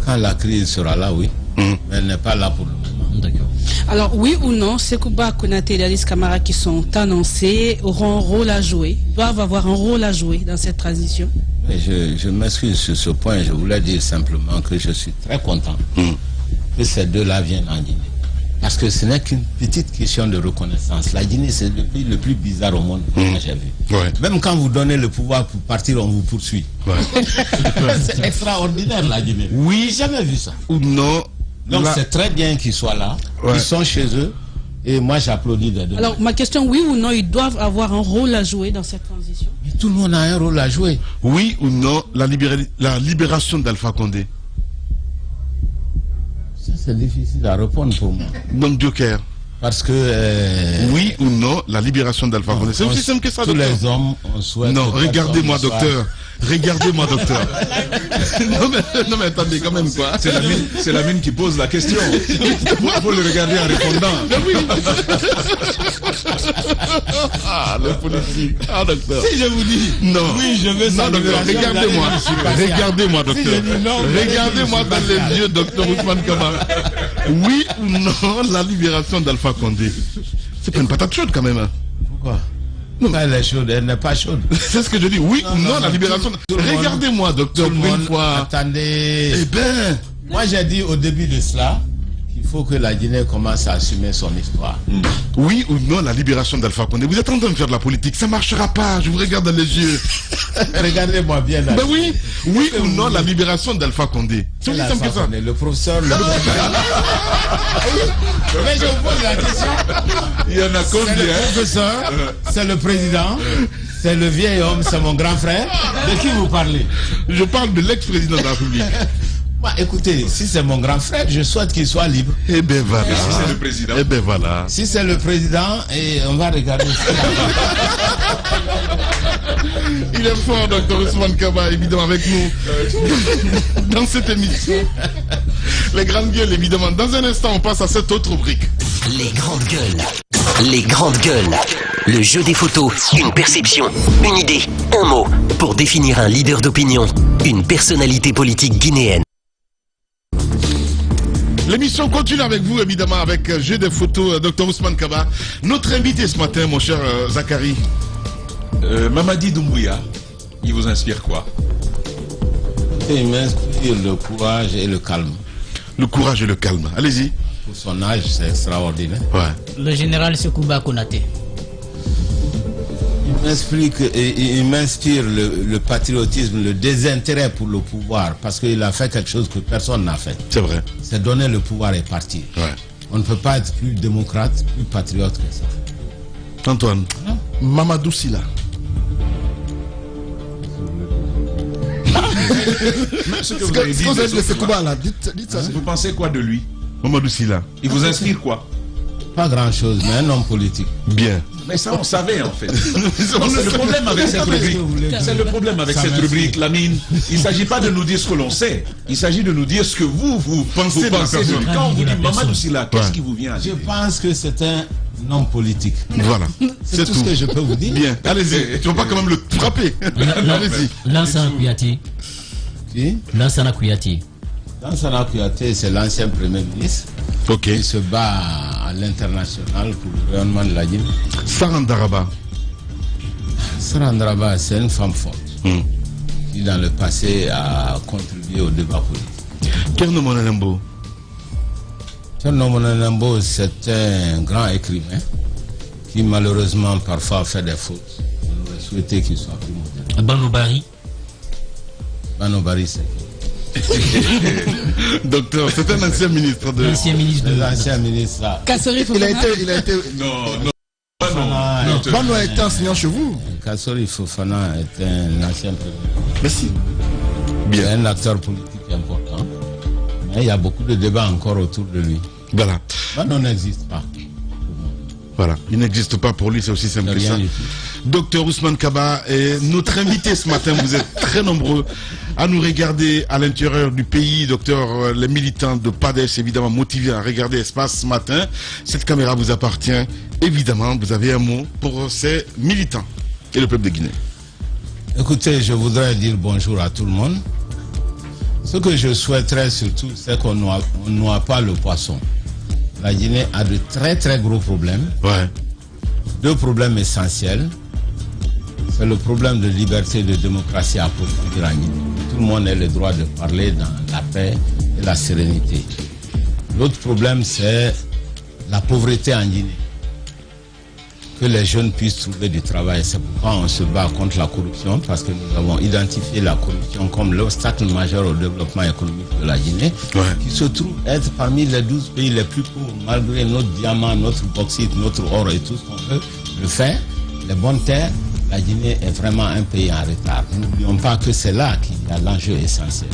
Quand la crise sera là, oui. Mais elle n'est pas là pour le moment. D'accord. Alors, oui ou non, Sekouba Konaté et Dadis Camara qui sont annoncés auront un rôle à jouer, doivent avoir un rôle à jouer dans cette transition? Mais je m'excuse sur ce point. Je voulais dire simplement que je suis très content que ces deux-là viennent en Guinée. Parce que ce n'est qu'une petite question de reconnaissance. La Guinée, c'est le pays le plus bizarre au monde que j'ai vu. Ouais. Même quand vous donnez le pouvoir pour partir, on vous poursuit. Ouais. C'est extraordinaire, la Guinée. Oui. Jamais vu ça. Ou non. Donc c'est très bien qu'ils soient là. Ouais. Ils sont chez eux. Et moi, j'applaudis des deux. Alors, ma question, oui ou non, ils doivent avoir un rôle à jouer dans cette transition? Mais tout le monde a un rôle à jouer. Oui ou non, la libération d'Alpha Condé? Ça, c'est difficile à répondre pour moi. Donc, Joker. Parce que... oui ou non, la libération d'Alpha Condé? C'est aussi simple que ça, tous docteur. les hommes, on souhaite... Non, regardez-moi, docteur. Regardez-moi, docteur. non, mais attendez, quand même, quoi. C'est la mine qui pose la question. Il faut le regarder en répondant. Mais oui. Ah, le politique. Ah, docteur. Si je vous dis... Non. Oui, je veux ça. Non, docteur, regardez-moi. Regardez-moi, docteur. Regardez-moi dans les yeux, docteur Ousmane Kamara. Oui ou non, la libération d'Alpha Condé? C'est pas une patate chaude, quand même. Hein. Pourquoi? Non, elle est chaude, elle n'est pas chaude. C'est ce que je dis. Oui ou non, la libération. Regardez-moi, docteur, tout le pour une monde, fois. Attendez. Eh ben. Moi, j'ai dit au début de cela qu'il faut que la Guinée commence à assumer son histoire. Oui ou non, la libération d'Alpha Condé? Vous êtes en train de faire de la politique, ça marchera pas. Je vous regarde dans les yeux. Regardez-moi bien. Ben oui. Oui ou non, la libération d'Alpha Condé? C'est aussi simple que ça. Le professeur. Mais je vous pose la question. Il y en a combien? C'est le professeur, c'est le président, c'est le vieil homme, c'est mon grand frère. De qui vous parlez? Je parle de l'ex-président de la République. Bah, écoutez, si c'est mon grand frère, je souhaite qu'il soit libre. Eh ben voilà. Et si c'est le président? Eh ben voilà. Si c'est le président, et on va regarder. Il est fort, docteur Ousmane Kaba, évidemment, avec nous dans cette émission. Les grandes gueules, évidemment. Dans un instant, on passe à cette autre rubrique. Les grandes gueules. Les grandes gueules. Le jeu des photos, une perception, une idée, un mot, pour définir un leader d'opinion, une personnalité politique guinéenne. L'émission continue avec vous, évidemment, avec jeu des photos, docteur Ousmane Kaba. Notre invité ce matin, mon cher Zachary. Mamadi Doumbouya, il vous inspire quoi? Il m'inspire le courage et le calme. Le courage et le calme. Allez-y. Pour son âge, c'est extraordinaire. Ouais. Le général Sekouba Konaté. Il m'inspire le patriotisme, le désintérêt pour le pouvoir, parce qu'il a fait quelque chose que personne n'a fait. C'est vrai. C'est donner le pouvoir et partir. Ouais. On ne peut pas être plus démocrate, plus patriote que ça. Antoine. Non. Mamadou Silla. Ce que vous avez dit de ce Sekouba là, dites ça. vous pensez quoi de lui? Mamadou Silla. Il vous inspire quoi? Pas grand-chose, mais un homme politique. Bien. Mais ça, on savait en fait. C'est le problème avec cette rubrique. C'est le problème avec cette rubrique, Lamine. Il ne s'agit pas de nous dire ce que l'on sait. Il s'agit de nous dire ce que vous pensez de la personne. Quand on vous dit Mamadou Silla, qu'est-ce qui vous vient à Je l'idée? pense que c'est un homme politique. Voilà. C'est tout ce que je peux vous dire. Bien. Allez-y. Tu ne vas pas quand même le frapper. Allez-y. Lansana Kouyaté. Qui? Lansana Kouyaté. Lansana Kouyaté, c'est l'ancien Premier ministre. Ok. Il se bat à l'international pour le rayonnement de la Guinée. Sarandaraba. Sarandaraba, c'est une femme forte qui, dans le passé, a contribué au débat politique. Kerno Monalembo. Kerno Monalembo, c'est un grand écrivain qui, malheureusement, parfois fait des fautes. On aurait souhaité qu'il soit plus moderne. Banobari. Banobari, c'est qui? Docteur, c'est un ancien ministre de... L'ancien ministre de... L'ancien ministre, là. Kassori Il a Fofana. été. Non. Bano a été enseignant chez vous. Kassori Fofana est un ancien premier ministre. Merci. C'est un acteur politique important. Mais il y a beaucoup de débats encore autour de lui. Voilà. Bano n'existe pas. Voilà. Il n'existe pas pour lui, c'est aussi simple que Rien ça. du tout. Docteur Ousmane Kaba est notre invité ce matin. Vous êtes très nombreux à nous regarder à l'intérieur du pays. Docteur, les militants de PADES, évidemment motivés à regarder Espace ce matin. Cette caméra vous appartient. Évidemment, vous avez un mot pour ces militants et le peuple de Guinée. Écoutez, je voudrais dire bonjour à tout le monde. Ce que je souhaiterais surtout, c'est qu'on ne noie pas le poisson. La Guinée a de très très gros problèmes. Ouais. Deux problèmes essentiels. C'est le problème de liberté et de démocratie à approfondir en Guinée. Tout le monde a le droit de parler dans la paix et la sérénité. L'autre problème, c'est la pauvreté en Guinée. Que les jeunes puissent trouver du travail. C'est pourquoi on se bat contre la corruption, parce que nous avons identifié la corruption comme l'obstacle majeur au développement économique de la Guinée, qui se trouve être parmi les 12 pays les plus pauvres, malgré notre diamant, notre bauxite, notre or et tout ce qu'on veut le faire, les bonnes terres. La Guinée est vraiment un pays en retard. N'oublions pas que c'est là qu'il y a l'enjeu essentiel.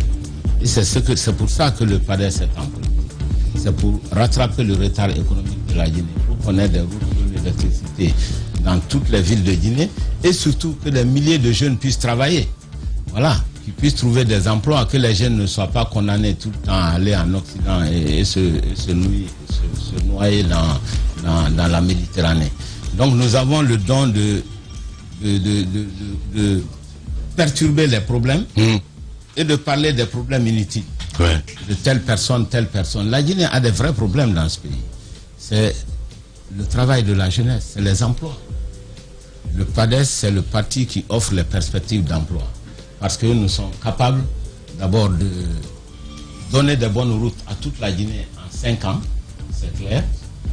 Et c'est pour ça que le PADES est en politique. C'est pour rattraper le retard économique de la Guinée, pour qu'on ait des routes de l'électricité dans toutes les villes de Guinée et surtout que des milliers de jeunes puissent travailler. Voilà, qu'ils puissent trouver des emplois, que les jeunes ne soient pas condamnés tout le temps à aller en Occident et se noyer dans la Méditerranée. Donc nous avons le don de perturber les problèmes et de parler des problèmes inutiles. Ouais. De telle personne. La Guinée a des vrais problèmes dans ce pays. C'est le travail de la jeunesse, c'est les emplois. Le PADES, c'est le parti qui offre les perspectives d'emploi. Parce que nous sommes capables d'abord de donner des bonnes routes à toute la Guinée en 5 ans, c'est clair.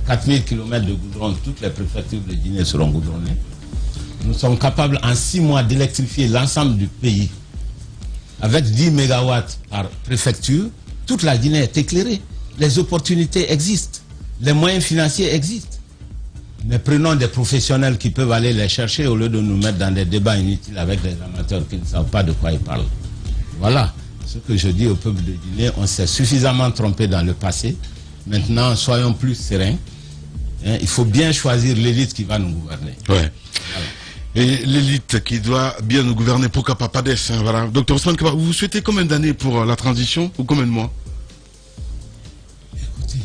4000 km de goudron, toutes les préfectures de Guinée seront goudronnées. Nous sommes capables en 6 mois d'électrifier l'ensemble du pays. Avec 10 MW par préfecture, toute la Guinée est éclairée. Les opportunités existent. Les moyens financiers existent. Mais prenons des professionnels qui peuvent aller les chercher au lieu de nous mettre dans des débats inutiles avec des amateurs qui ne savent pas de quoi ils parlent. Voilà ce que je dis au peuple de Guinée. On s'est suffisamment trompé dans le passé. Maintenant, soyons plus sereins. Il faut bien choisir l'élite qui va nous gouverner. Ouais. Voilà. Et l'élite qui doit bien nous gouverner, pourquoi pas PADES, voilà. Docteur Ousmane Kaba, vous souhaitez combien d'années pour la transition ou combien de mois? Écoutez,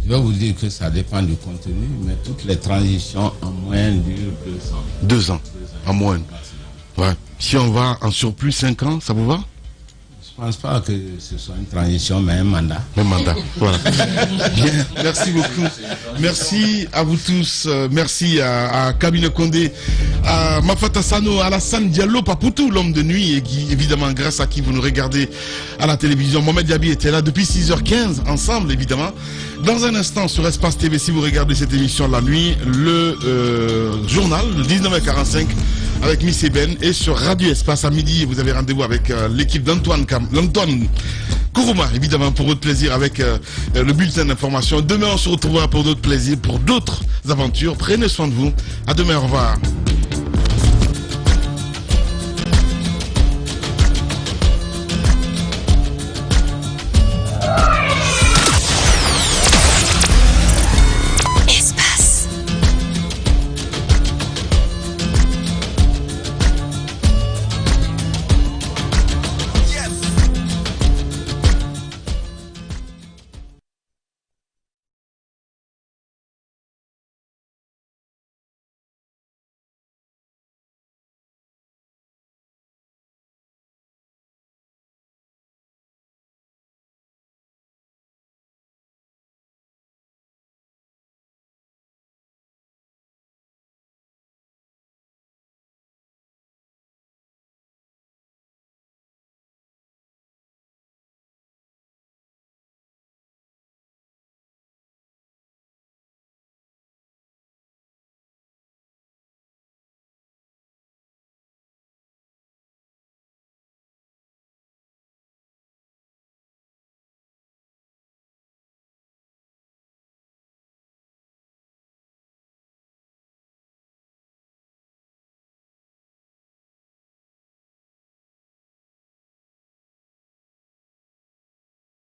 je vais vous dire que ça dépend du contenu, mais toutes les transitions en moyenne durent 2 ans. 2 ans, en moyenne. Ouais. Si on va en surplus 5 ans, ça vous va? Je ne pense pas que ce soit une transition, mais un mandat. Un mandat, voilà. Bien, merci beaucoup. Merci à vous tous. Merci à Kabine Kondé, à Mafata Sano, à Alassane Diallo, Papoutou, l'homme de nuit, et qui, évidemment, grâce à qui vous nous regardez à la télévision. Mohamed Diaby était là depuis 6h15, ensemble, évidemment. Dans un instant, sur Espace TV, si vous regardez cette émission la nuit, le journal, le 19h45, avec Miss Eben, et sur Radio Espace à midi, vous avez rendez-vous avec l'équipe d'Antoine Kourouma, évidemment, pour votre plaisir avec le bulletin d'information. Demain, on se retrouvera pour d'autres plaisirs, pour d'autres aventures. Prenez soin de vous. À demain, au revoir.